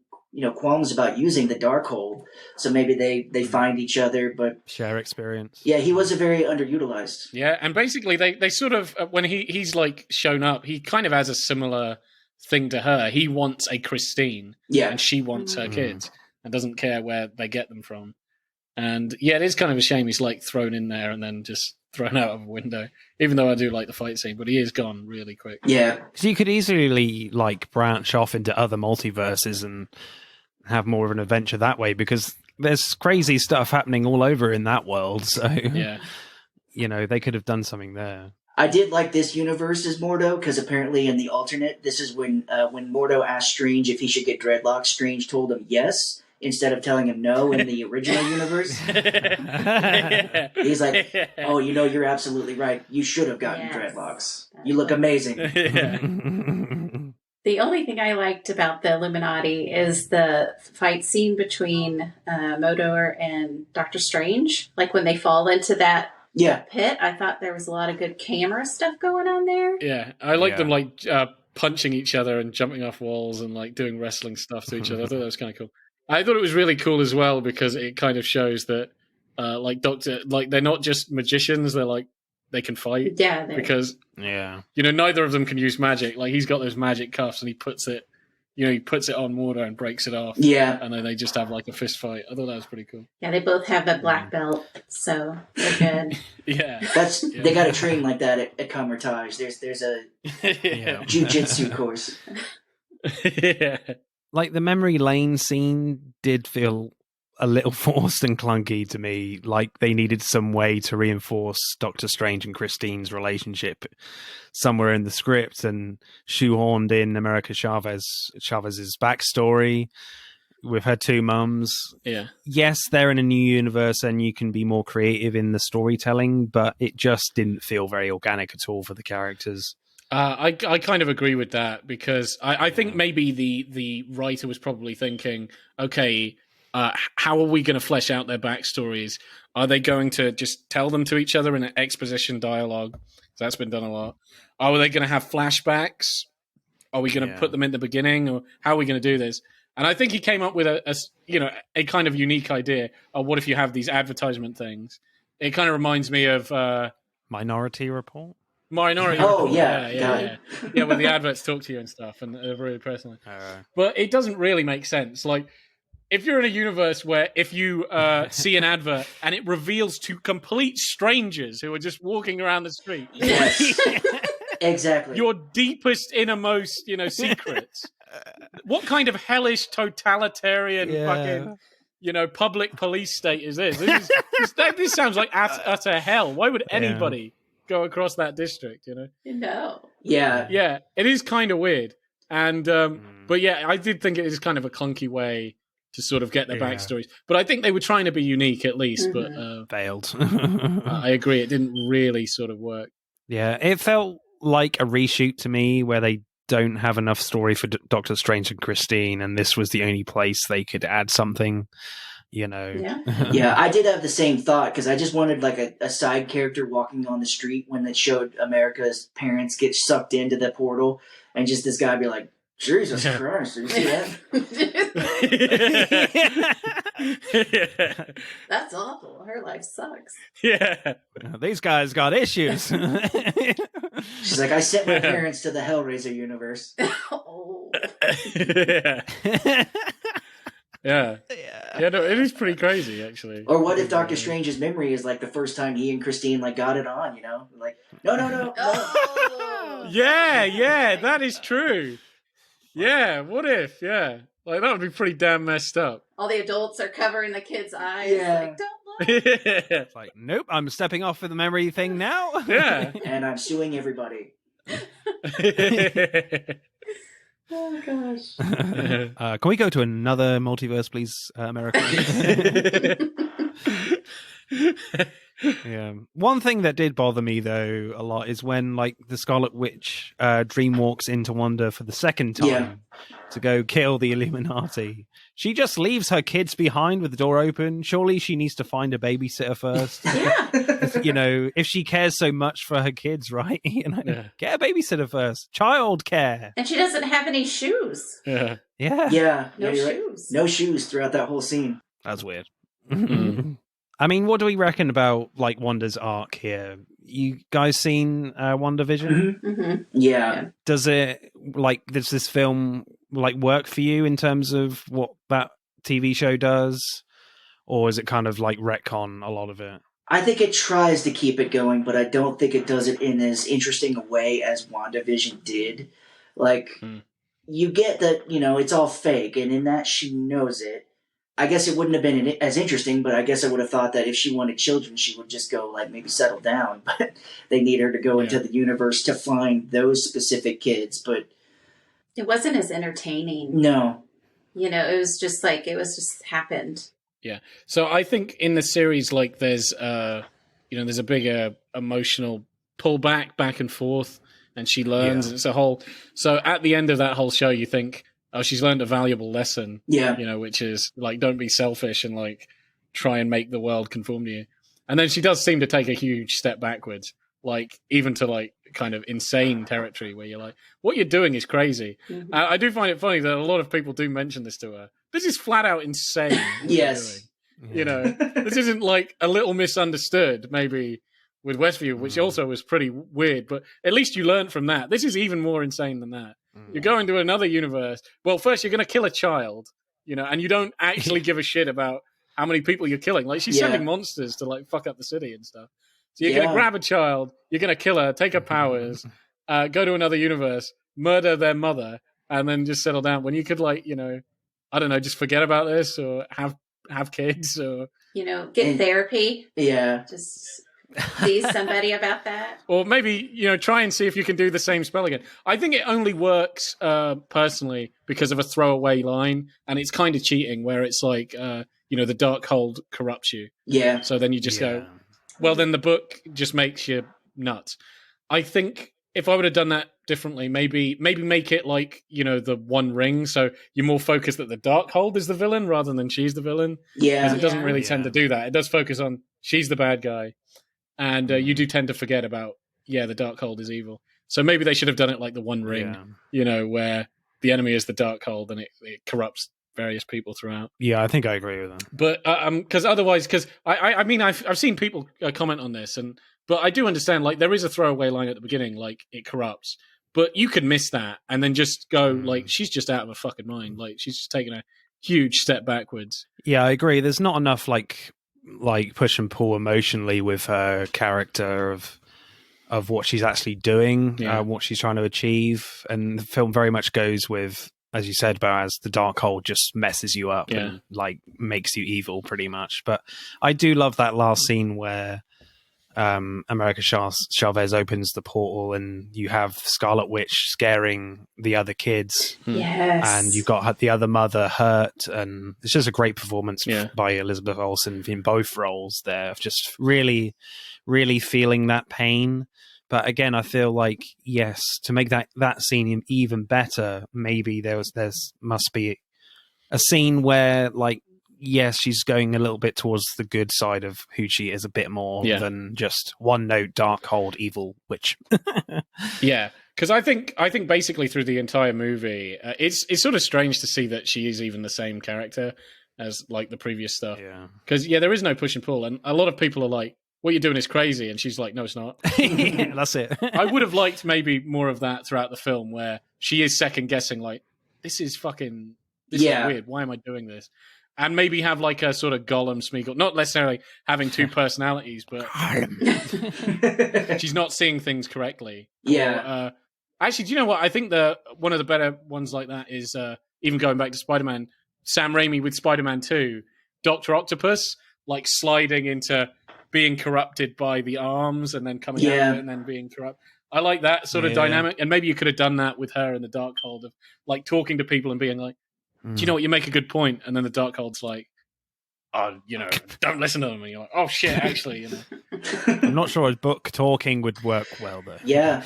qualms about using the Darkhold, so maybe they find each other, but share experience. Yeah, he was a very underutilized. Yeah, and basically they sort of, when he's like shown up, he kind of has a similar thing to her. He wants a Christine, and she wants her kids, and doesn't care where they get them from. And it is kind of a shame he's like thrown in there and then just thrown out of a window. Even though I do like the fight scene, but he is gone really quick. Yeah, because you could easily like branch off into other multiverses and have more of an adventure that way, because there's crazy stuff happening all over in that world. So they could have done something there. I did like this universe as Mordo, because apparently in the alternate, this is when Mordo asked Strange if he should get dreadlocks. Strange told him yes, instead of telling him no in the original universe. He's like, oh, you're absolutely right. You should have gotten dreadlocks. You look amazing. The only thing I liked about the Illuminati is the fight scene between Modor and Doctor Strange. Like when they fall into that pit, I thought there was a lot of good camera stuff going on there. Yeah, I like them like punching each other and jumping off walls and like doing wrestling stuff to each other. I thought that was kind of cool. I thought it was really cool as well, because it kind of shows that they're not just magicians, they're like, they can fight. Yeah. Because neither of them can use magic. Like he's got those magic cuffs and he puts it on Mordo and breaks it off. Yeah. And then they just have like a fist fight. I thought that was pretty cool. Yeah, they both have a black belt, so they're good. They got to train like that at Kamertage. There's a jiu-jitsu course. Like the memory lane scene did feel a little forced and clunky to me. Like they needed some way to reinforce Doctor Strange and Christine's relationship somewhere in the script, and shoehorned in America Chavez's backstory with her two mums. Yeah. Yes, they're in a new universe and you can be more creative in the storytelling, but it just didn't feel very organic at all for the characters. I kind of agree with that, because I think maybe the writer was probably thinking, okay, how are we going to flesh out their backstories? Are they going to just tell them to each other in an exposition dialogue? That's been done a lot. Are they going to have flashbacks? Are we going to put them in the beginning, or how are we going to do this? And I think he came up with a kind of unique idea of what if you have these advertisement things. It kind of reminds me of Minority Report. Minority Oh, Report. yeah. Yeah, where the adverts talk to you and stuff, and they're really personal. But it doesn't really make sense. Like, if you're in a universe where if you see an advert and it reveals to complete strangers who are just walking around the street, Yes. Exactly. your deepest, innermost, secrets. What kind of hellish, totalitarian, fucking, public police state is this? This sounds like utter hell. Why would anybody go across that district? No. Yeah, it is kind of weird. And but yeah, I did think it is kind of a clunky way to sort of get the backstories. But I think they were trying to be unique at least. But failed. I agree, it didn't really sort of work. Yeah, it felt like a reshoot to me where they don't have enough story for Doctor Strange and Christine, and this was the only place they could add something, Yeah. Yeah, I did have the same thought because I just wanted like a side character walking on the street when it showed America's parents get sucked into the portal, and just this guy be like, Jesus Christ, did you see that? That's awful. Her life sucks. Yeah. These guys got issues. She's like, I sent my parents to the Hellraiser universe. Oh. Yeah. No, it is pretty crazy, actually. Or what if Doctor Strange's memory is like the first time he and Christine like got it on, Like, no. Oh. Yeah, that is true. Yeah, what if? Yeah. Like, that would be pretty damn messed up. All the adults are covering the kids' eyes. Yeah. Like, don't look. It's like, nope, I'm stepping off with the memory thing now. Yeah. And I'm suing everybody. Oh, gosh. Can we go to another multiverse, please, America? Yeah. One thing that did bother me though a lot is when like the Scarlet Witch dream walks into Wanda for the second time to go kill the Illuminati. She just leaves her kids behind with the door open. Surely she needs to find a babysitter first. Yeah. If she cares so much for her kids, right? Get a babysitter first. Child care. And she doesn't have any shoes. Yeah. Yeah. No you're shoes. Right. No shoes throughout that whole scene. That's weird. I mean, what do we reckon about like Wanda's arc here? You guys seen WandaVision? Mm-hmm. Yeah. Does this film like work for you in terms of what that TV show does, or is it kind of like retcon a lot of it? I think it tries to keep it going, but I don't think it does it in as interesting a way as WandaVision did. Like, you get that, it's all fake, and in that she knows it. I guess it wouldn't have been as interesting, but I guess I would have thought that if she wanted children, she would just go, like, maybe settle down. But they need her to go into the universe to find those specific kids. But it wasn't as entertaining. No. It was just like, it was just happened. Yeah. So I think in the series, like, there's a bigger emotional pullback back and forth, and she learns. It's a whole. So at the end of that whole show, you think, oh, she's learned a valuable lesson. Yeah. Which is like, don't be selfish and like try and make the world conform to you. And then she does seem to take a huge step backwards, like even to like kind of insane territory where you're like, what you're doing is crazy. Mm-hmm. I do find it funny that a lot of people do mention this to her. This is flat out insane. Yes. This isn't like a little misunderstood, maybe with Westview, which also was pretty weird, but at least you learned from that. This is even more insane than that. You're going to another universe. Well, first you're going to kill a child, and you don't actually give a shit about how many people you're killing. Like, she's sending monsters to like fuck up the city and stuff. So you're going to grab a child, you're going to kill her, take her powers, go to another universe, murder their mother, and then just settle down. When you could like, I don't know, just forget about this or have kids or get therapy. Yeah. Just see somebody about that. Or maybe, try and see if you can do the same spell again. I think it only works personally because of a throwaway line, and it's kind of cheating where it's like, the dark hold corrupts you. Yeah. So then you just go, well, then the book just makes you nuts. I think if I would have done that differently. Maybe make it like, the One Ring, so you're more focused that the Darkhold is the villain rather than she's the villain. Yeah. Because it doesn't really Yeah. tend to do that. It does focus on she's the bad guy, and you do tend to forget about the Darkhold is evil. So maybe they should have done it like the One Ring, where the enemy is the Darkhold and it corrupts various people throughout. Yeah, I think I agree with that. But because I mean I've seen people comment on this, but I do understand, like, there is a throwaway line at the beginning, like, it corrupts, but you could miss that and then just go like, she's just out of her fucking mind, like she's just taking a huge step backwards. Yeah, I agree. There's not enough like push and pull emotionally with her character of what she's actually doing, what she's trying to achieve, and the film very much goes with, as you said, Boaz, the Darkhold just messes you up and like makes you evil pretty much. But I do love that last scene where America Chavez opens the portal and you have Scarlet Witch scaring the other kids. Yes. And you've got the other mother hurt, and it's just a great performance by Elizabeth Olsen in both roles there, of just really, really feeling that pain. But again, I feel like, yes, to make that scene even better, maybe there must be a scene where, like, yes, she's going a little bit towards the good side of who she is a bit more than just one note Darkhold evil witch. Yeah, because I think basically through the entire movie, it's sort of strange to see that she is even the same character as like the previous stuff. Yeah, because there is no push and pull, and a lot of people are like, what you're doing is crazy, and she's like, no, it's not. That's it. I would have liked maybe more of that throughout the film, where she is second guessing, like, this is weird. Why am I doing this? And maybe have like a sort of Gollum Smeagol, not necessarily having two personalities, but she's not seeing things correctly. Yeah. Actually, do you know what? I think one of the better ones like that is even going back to Spider-Man, Sam Raimi with Spider-Man 2, Dr. Octopus, like sliding into being corrupted by the arms and then coming out of it and then being corrupt. I like that sort of dynamic. And maybe you could have done that with her in the Darkhold, of like talking to people and being like, do you know what? You make a good point. And then the Darkhold's like, don't listen to them. And you're like, oh shit, actually, I'm not sure his book talking would work well there. Yeah.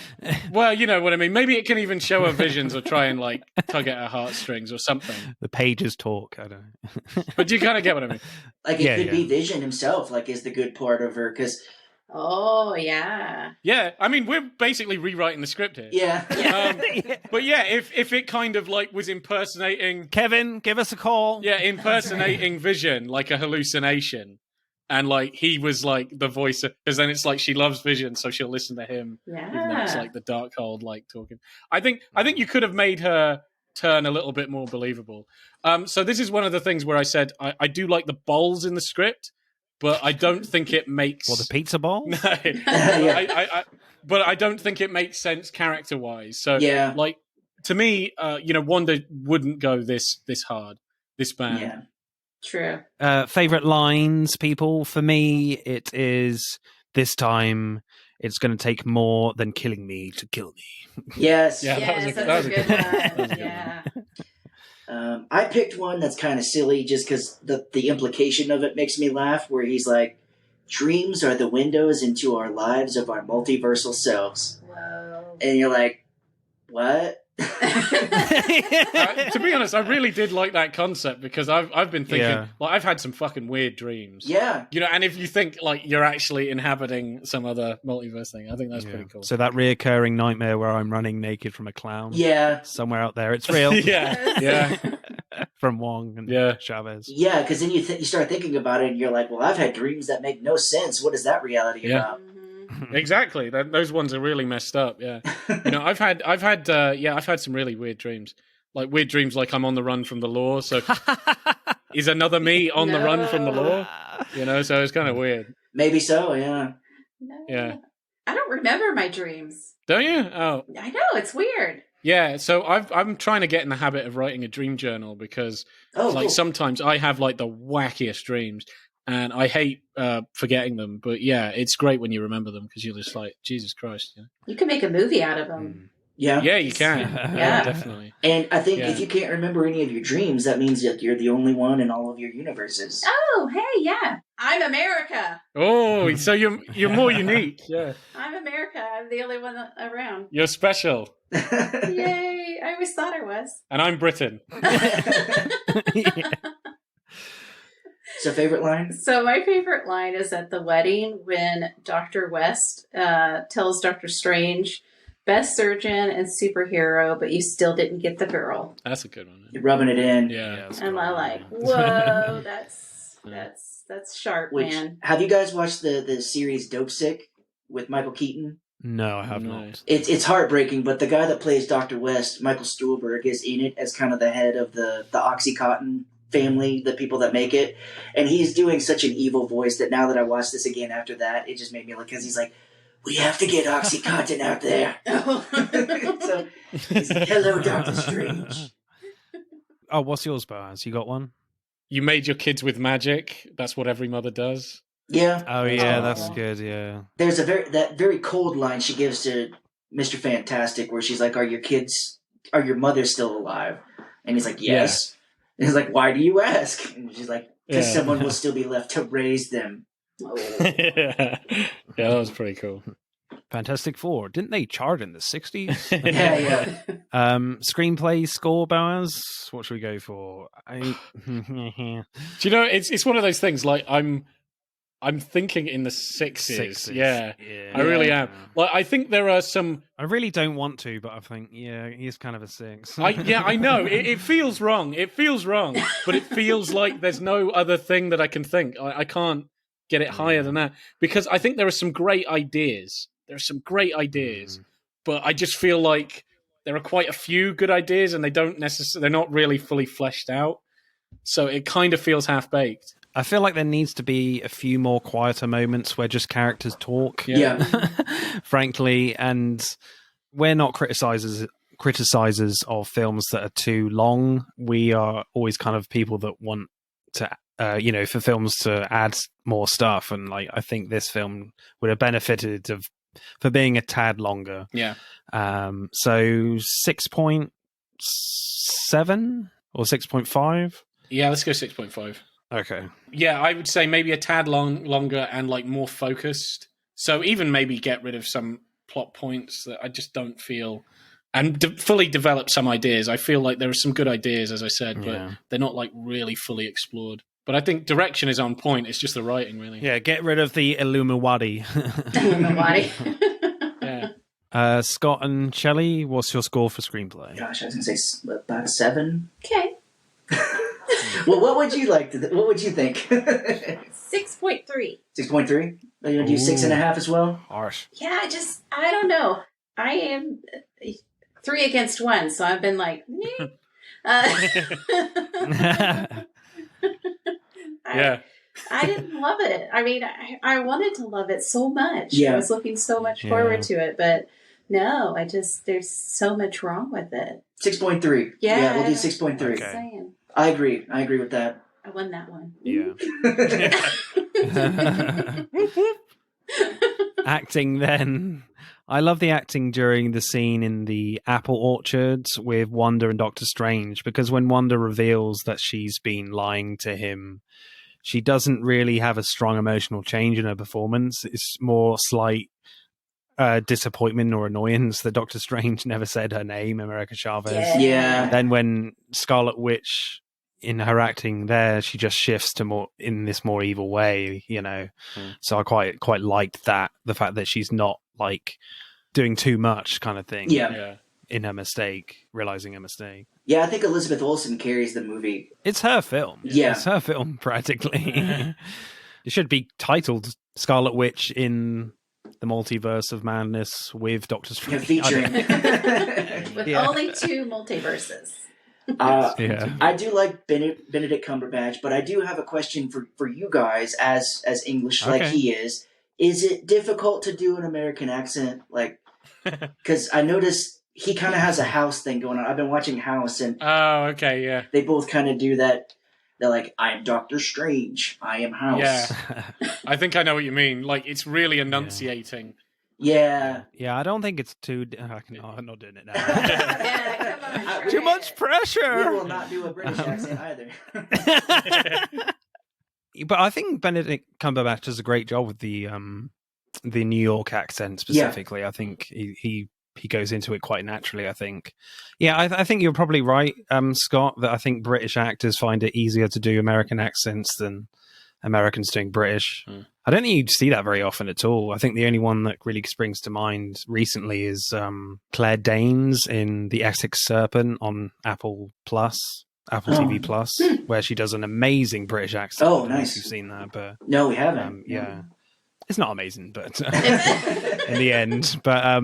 Well, you know what I mean. Maybe it can even show her visions or try and like tug at her heartstrings or something. The pages talk. I don't know. But you kind of get what I mean. Like it could be Vision himself, like, is the good part of her, because. Oh, yeah. Yeah, I mean, we're basically rewriting the script here. Yeah. But yeah, if it kind of like was impersonating... Kevin, give us a call. Yeah, impersonating Vision, like a hallucination. And like he was like the voice, because then it's like she loves Vision, so she'll listen to him. Yeah. Even though it's like the Darkhold like talking. I think you could have made her turn a little bit more believable. So this is one of the things where I said I do like the balls in the script, but I don't think it makes... What, the pizza ball? No. But I don't think it makes sense character-wise. So, like, to me, Wanda wouldn't go this hard, this bad. Yeah. True. Favorite lines, people? For me, it is, this time, it's going to take more than killing me to kill me. Yes. Yeah, Yes, that that's was a good one. one. Yeah. I picked one that's kind of silly just because the implication of it makes me laugh, where he's like, dreams are the windows into our lives of our multiversal selves. Whoa. And you're like, what? To be honest, I really did like that concept, because I've been thinking, like, I've had some fucking weird dreams. Yeah. And if you think like you're actually inhabiting some other multiverse thing, I think that's pretty cool. So that reoccurring nightmare where I'm running naked from a clown. Yeah. Somewhere out there. It's real. Yeah. From Wong and Chavez. Yeah, because then you start thinking about it, and you're like, well, I've had dreams that make no sense. What is that reality about? Exactly. Those ones are really messed up. Yeah. I've had some really weird dreams. Like weird dreams, like I'm on the run from the law. So is another me on the run from the law? So it's kind of weird. Maybe so. Yeah. No. Yeah. I don't remember my dreams. Don't you? Oh. I know, it's weird. Yeah, so I'm trying to get in the habit of writing a dream journal, because cool. sometimes I have like the wackiest dreams, and I hate forgetting them. But yeah, it's great when you remember them, because you're just like, Jesus Christ. You can make a movie out of them. Yeah, you can. Yeah. Definitely. And I think Yeah. if you can't remember any of your dreams, that means that you're the only one in all of your universes. Oh, hey, yeah. I'm America. Oh, so you're more unique. Yeah, I'm America. I'm the only one around. you're special. Yay. I always thought I was. And I'm Britain. So, favorite line? So my favorite line is at the wedding when Dr. West tells Dr. Strange, best surgeon and superhero, but you still didn't get the girl. That's a good one. You're rubbing it in. Yeah. And I'm like, whoa, that's sharp, Which, man. have you guys watched the series Dope Sick with Michael Keaton? No, I have No. not. It's heartbreaking, but the guy that plays Dr. West, Michael Stuhlbarg, is in it as kind of the head of the Oxycontin family, the people that make it. And he's doing such an evil voice that now that I watched this again after that, it just made me look, because he's like, we have to get Oxycontin out there. So he's like, hello, Dr. Strange. Oh, what's yours, Boaz? You got one? You made your kids with magic. That's what every mother does. Yeah. Oh, yeah, Oh. that's good, yeah. There's that very cold line she gives to Mr. Fantastic where she's like, are your mothers still alive? And he's like, yes. And he's like, why do you ask? And she's like, because Yeah. someone will still be left to raise them. Oh. Yeah, that was pretty cool. Fantastic Four. Didn't they chart in the 60s? Yeah. Screenplay score, Boaz? What should we go for? Do you know, it's one of those things, like, I'm thinking in the sixes. Yeah. I really am. Like, I think there are some... I really don't want to, but I think, yeah, he's kind of a 6. I know. It feels wrong. It feels wrong. But it feels like there's no other thing that I can think. I can't get it higher than that. Because I think there are some great ideas. There are some great ideas. But I just feel like there are quite a few good ideas and they're not really fully fleshed out. So it kind of feels half-baked. I feel like there needs to be a few more quieter moments where just characters talk. Yeah. Frankly, and we're not criticizers of films that are too long. We are always kind of people that want to, for films to add more stuff. And like, I think this film would have benefited for being a tad longer. Yeah. So 6.7 or 6.5. Yeah, let's go 6.5. Okay. Yeah, I would say maybe a tad longer and like more focused. So even maybe get rid of some plot points that I just don't feel, and fully develop some ideas. I feel like there are some good ideas, as I said, but they're not like really fully explored. But I think direction is on point. It's just the writing, really. Yeah, get rid of the Illuminati. Yeah. Scott and Shelley, what's your score for screenplay? Gosh, I was going to say about a 7. Okay. Well, what would you what would you think? 6.3. 6.3? Are you going to do 6.5 as well? Harsh. Yeah, I don't know. I am 3 against 1, so I've been like, Yeah. I didn't love it. I mean, I wanted to love it so much. Yeah. I was looking so much forward to it, but no, there's so much wrong with it. 6.3. Yeah. We'll do 6.3. Okay. Just saying. I agree with that. I won that one. Yeah. Acting then. I love the acting during the scene in the apple orchards with Wanda and Doctor Strange, because when Wanda reveals that she's been lying to him, she doesn't really have a strong emotional change in her performance. It's more slight disappointment or annoyance that Doctor Strange never said her name, America Chavez. Yeah. Then when Scarlet Witch, in her acting there, she just shifts to more in this more evil way, So I quite liked that, the fact that she's not like doing too much kind of thing. Yeah. In her mistake, realizing her mistake. Yeah, I think Elizabeth Olsen carries the movie. It's her film. Yeah. It's her film practically. It should be titled Scarlet Witch in the Multiverse of Madness with Doctor Strange. Featuring. With only 2 multiverses. I do like Benedict Cumberbatch, but I do have a question for you guys as English like he is. Is it difficult to do an American accent? Like, because I noticed he kind of has a House thing going on. I've been watching House, and Oh, okay, yeah. they both kind of do that. They're like, I'm Doctor Strange. I am House. Yeah. I think I know what you mean. Like, it's really enunciating. Yeah. Yeah, I don't think it's too. I'm not doing it now. Yeah, come on, try Too it. much We pressure. will not do a British accent either. But I think Benedict Cumberbatch does a great job with the New York accent specifically. I think he goes into it quite naturally. I think, yeah, I think you're probably right, Scott. That I think British actors find it easier to do American accents than Americans doing British. I don't think you see that very often at all. I think the only one that really springs to mind recently is Claire Danes in The Essex Serpent on Apple TV Plus, where she does an amazing British accent. Oh, I don't know nice. if you've seen that, but No, we haven't. yeah, it's not amazing, but in the end, but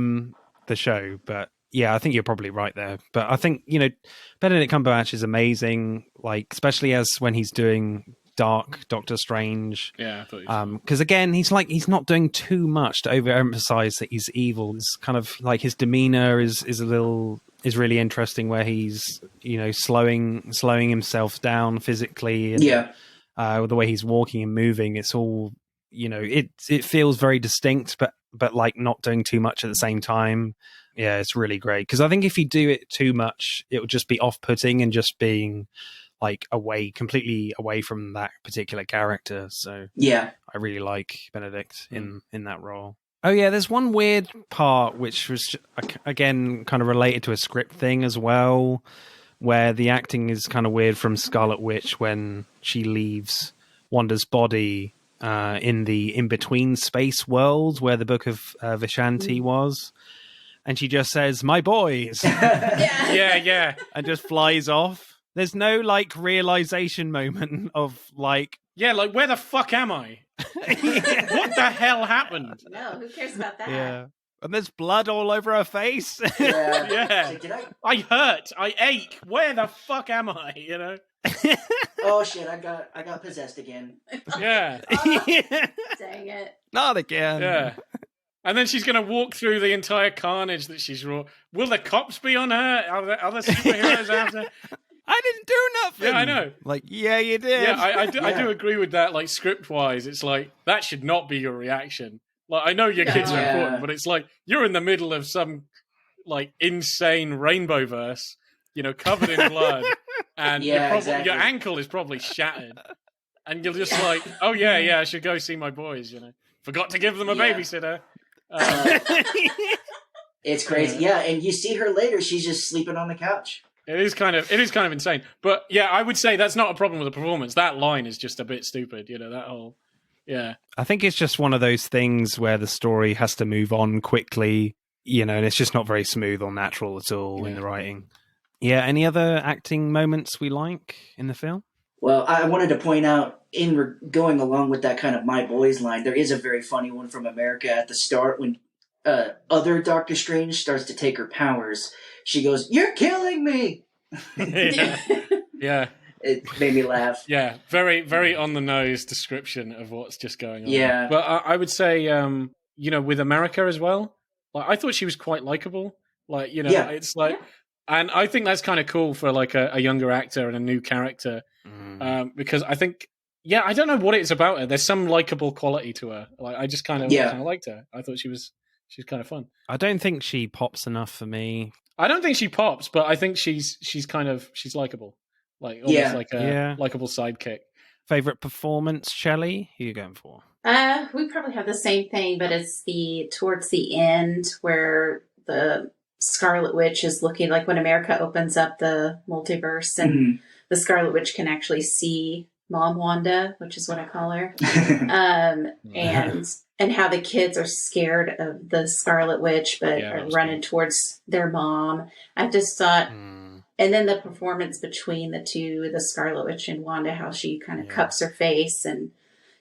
the show, but yeah, I think you're probably right there. But I think Benedict Cumberbatch is amazing, like especially as when he's doing Dark Doctor Strange. Yeah, I thought he was because again, he's not doing too much to overemphasize that he's evil. It's kind of like his demeanor is really interesting, where he's slowing himself down physically, and the way he's walking and moving. It's all it feels very distinct, but like not doing too much at the same time. Yeah, it's really great, because I think if you do it too much, it would just be off-putting and just being like completely away from that particular character. So Yeah. I really like Benedict in that role. Oh yeah, there's one weird part which was again kind of related to a script thing as well, where the acting is kind of weird from Scarlet Witch when she leaves Wanda's body in the in-between space world where the Book of Vishanti was, and she just says, "My boys," yeah, and just flies off. There's no like realization moment of like, yeah, like where the fuck am I? What the hell happened? No, who cares about that? yeah, and there's blood all over her face. Yeah. Yeah. Like, did I? I hurt. I ache. Where the fuck am I? Oh shit! I got possessed again. Yeah. Dang it. Not again. Yeah. And then she's going to walk through the entire carnage that she's wrought. Will the cops be on her? Are there other superheroes after? I didn't do nothing. Yeah, I know. Like, yeah, you did. Yeah, I do agree with that. Like, script-wise, it's like, that should not be your reaction. Like, I know your kids are important, but it's like, you're in the middle of some, like, insane rainbow verse, covered in blood, and your ankle is probably shattered. And you're just like, oh, yeah, I should go see my boys, Forgot to give them a babysitter. It's crazy. Yeah, and you see her later, she's just sleeping on the couch. It is kind of insane. But yeah, I would say that's not a problem with the performance. That line is just a bit stupid, that whole I think it's just one of those things where the story has to move on quickly, and it's just not very smooth or natural at all in the writing. Yeah, any other acting moments we like in the film? Well, I wanted to point out, going along with that kind of "my boys" line, there is a very funny one from America at the start when other Doctor Strange starts to take her powers. She goes, "You're killing me!" Yeah. It made me laugh. Yeah, very, very on the nose description of what's just going on. Yeah. But I would say, with America as well, like I thought she was quite likable. Like, it's like, and I think that's kind of cool for like a younger actor and a new character, because I think, I don't know what it's about her. There's some likable quality to her. Like I just kind of liked her. I thought she's kind of fun. I don't think she pops enough for me. I don't think she pops, but I think she's likable, like almost like a likable sidekick. Favorite performance, Shelley? Who are you going for? We probably have the same thing, but it's towards the end where the Scarlet Witch is looking, like when America opens up the multiverse and the Scarlet Witch can actually see Mom Wanda, which is what I call her, and how the kids are scared of the Scarlet Witch, but are running towards their mom. I just thought, and then the performance between the two, the Scarlet Witch and Wanda, how she kind of cups her face, and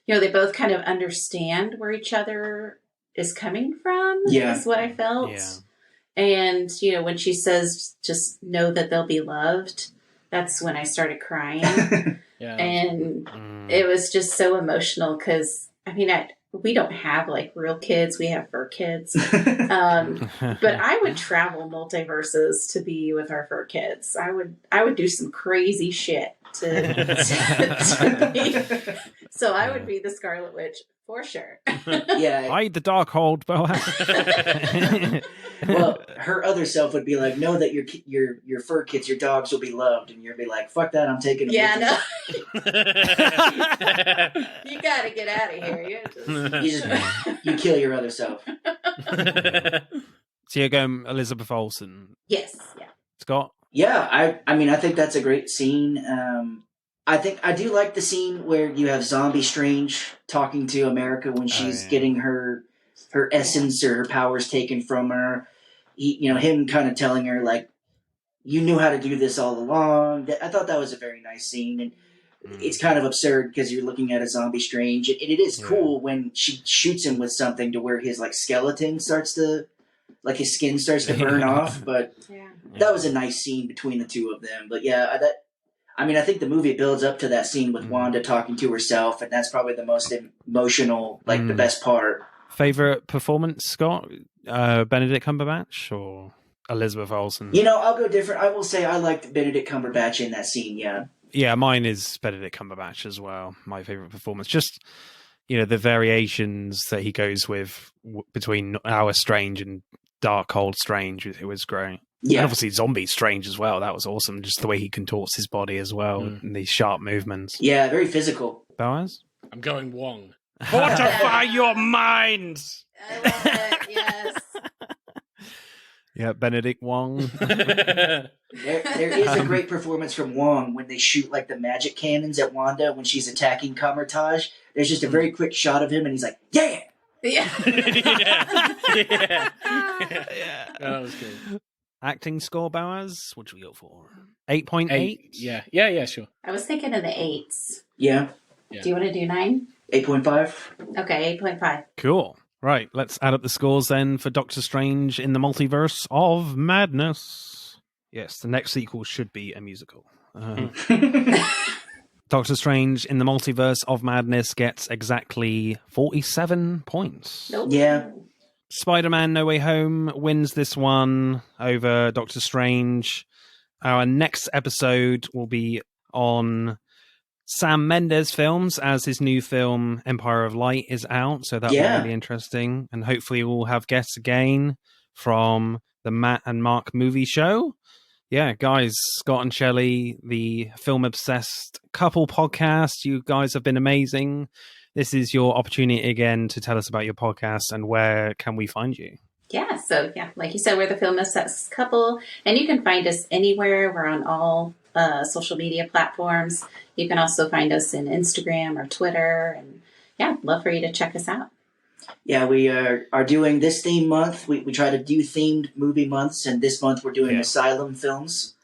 they both kind of understand where each other is coming from. Is what I felt. And when she says, "Just know that they'll be loved," that's when I started crying. And it was just so emotional because we don't have like real kids. We have fur kids. But I would travel multiverses to be with our fur kids. I would do some crazy shit. to be. So I would be the Scarlet Witch for sure. Yeah. Hide the Darkhold, Boaz. Well, her other self would be like, know that your fur kits, your dogs will be loved, and you'll be like, fuck that, I'm taking them. Yeah, no. You got to get out of here. You kill your other self. So you're going Elizabeth Olsen. Yes. Yeah. Scott? Yeah, I mean, I think that's a great scene. I do like the scene where you have Zombie Strange talking to America when she's getting her essence or her powers taken from her. Him kind of telling her, like, you knew how to do this all along. I thought that was a very nice scene, and it's kind of absurd because you're looking at a Zombie Strange. And it is cool when she shoots him with something to where his, like, skeleton starts to, like, his skin starts to burn off. But that was a nice scene between the two of them. But yeah, I think the movie builds up to that scene with Wanda talking to herself, and that's probably the most emotional, like the best part. Favorite performance, Scott? Benedict Cumberbatch or Elizabeth Olsen? I'll go different. I will say I liked Benedict Cumberbatch in that scene, yeah. Yeah, mine is Benedict Cumberbatch as well. My favorite performance. Just, the variations that he goes with between Our Strange and Darkhold Strange, it was great. Yeah. And obviously Zombie Strange as well. That was awesome. Just the way he contorts his body as well and these sharp movements. Yeah, very physical. Boaz? I'm going Wong. Fortify your minds! I love it, yes. Yeah, Benedict Wong. There is a great performance from Wong when they shoot like the magic cannons at Wanda when she's attacking Kamertage. There's just a very quick shot of him and he's like, yeah! Yeah. Yeah. That was good. Acting score, Boaz? What do we go for? 8.8? Yeah, sure. I was thinking of the 8s. Yeah. Do you want to do 9? 8.5. Okay, 8.5. Cool. Right, let's add up the scores then for Doctor Strange in the Multiverse of Madness. Yes, the next sequel should be a musical. Doctor Strange in the Multiverse of Madness gets exactly 47 points. Nope. Yeah. Spider-Man No Way Home wins this one over Doctor Strange. Our next episode will be on Sam Mendes films as his new film Empire of Light is out, so that'll be really interesting. And hopefully we'll have guests again from the Matt and Mark movie show. Yeah, guys, Scott and Shelley, the film obsessed couple podcast. You guys have been amazing. This is your opportunity again to tell us about your podcast and where can we find you? Yeah, so like you said, we're the Film Obsessed couple, and you can find us anywhere. We're on all social media platforms. You can also find us in Instagram or Twitter, and love for you to check us out. Yeah, we are doing this theme month. We try to do themed movie months, and this month we're doing Asylum films.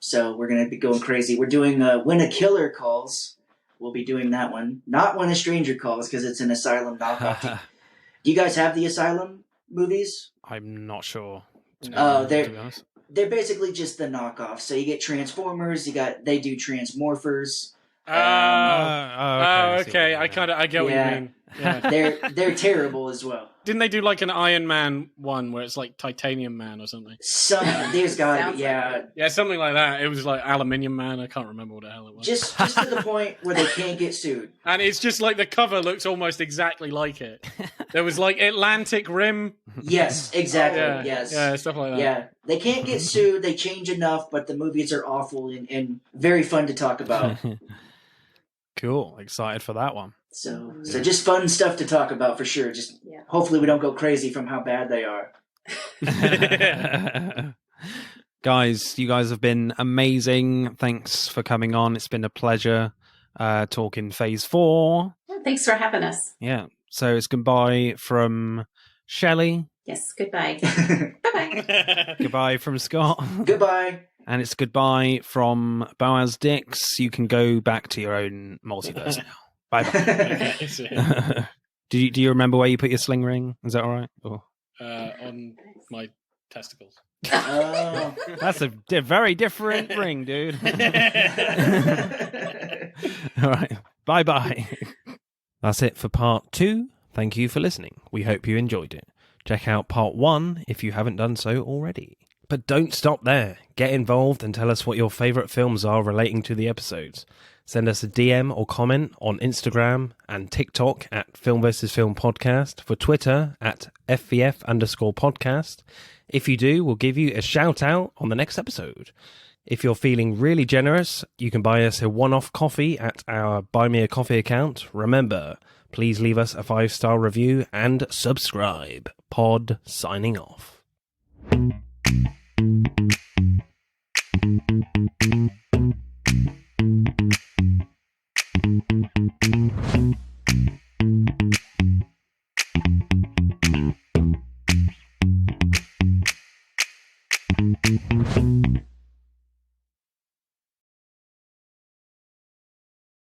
So we're going to be going crazy. We're doing When a Killer Calls. We'll be doing that one. Not When a Stranger Calls, because it's an Asylum knockoff. Do you guys have the Asylum movies? I'm not sure. They're basically just the knockoff. So you get Transformers, they do Transmorphers. Okay. I get what you mean. Yeah. They're terrible as well. Didn't they do like an Iron Man one where it's like Titanium Man or something? There's got yeah, something like that. It was like Aluminium Man. I can't remember what the hell it was. Just to the point where they can't get sued. And it's just like the cover looks almost exactly like it. There was like Atlantic Rim. Yes, exactly. Yes, stuff like that. Yeah, they can't get sued. They change enough, but the movies are awful and very fun to talk about. Cool. Excited for that one. So just fun stuff to talk about for sure. Just hopefully we don't go crazy from how bad they are. Guys, you guys have been amazing. Thanks for coming on. It's been a pleasure talking Phase 4. Thanks for having us. Yeah. So it's goodbye from Shelley. Yes, goodbye. Bye-bye. Goodbye from Scott. Goodbye. And it's goodbye from Boaz Dix. You can go back to your own multiverse now. Bye-bye. Do you remember where you put your sling ring? Is that all right? On my testicles. Oh. That's a very different ring, dude. All right. Bye-bye. That's it for part 2. Thank you for listening. We hope you enjoyed it. Check out part 1 if you haven't done so already. But don't stop there. Get involved and tell us what your favourite films are relating to the episodes. Send us a DM or comment on Instagram and TikTok at Film vs. Film Podcast, for Twitter at FVF_podcast. If you do, we'll give you a shout out on the next episode. If you're feeling really generous, you can buy us a one-off coffee at our Buy Me a Coffee account. Remember, please leave us a 5-star review and subscribe. Pod signing off.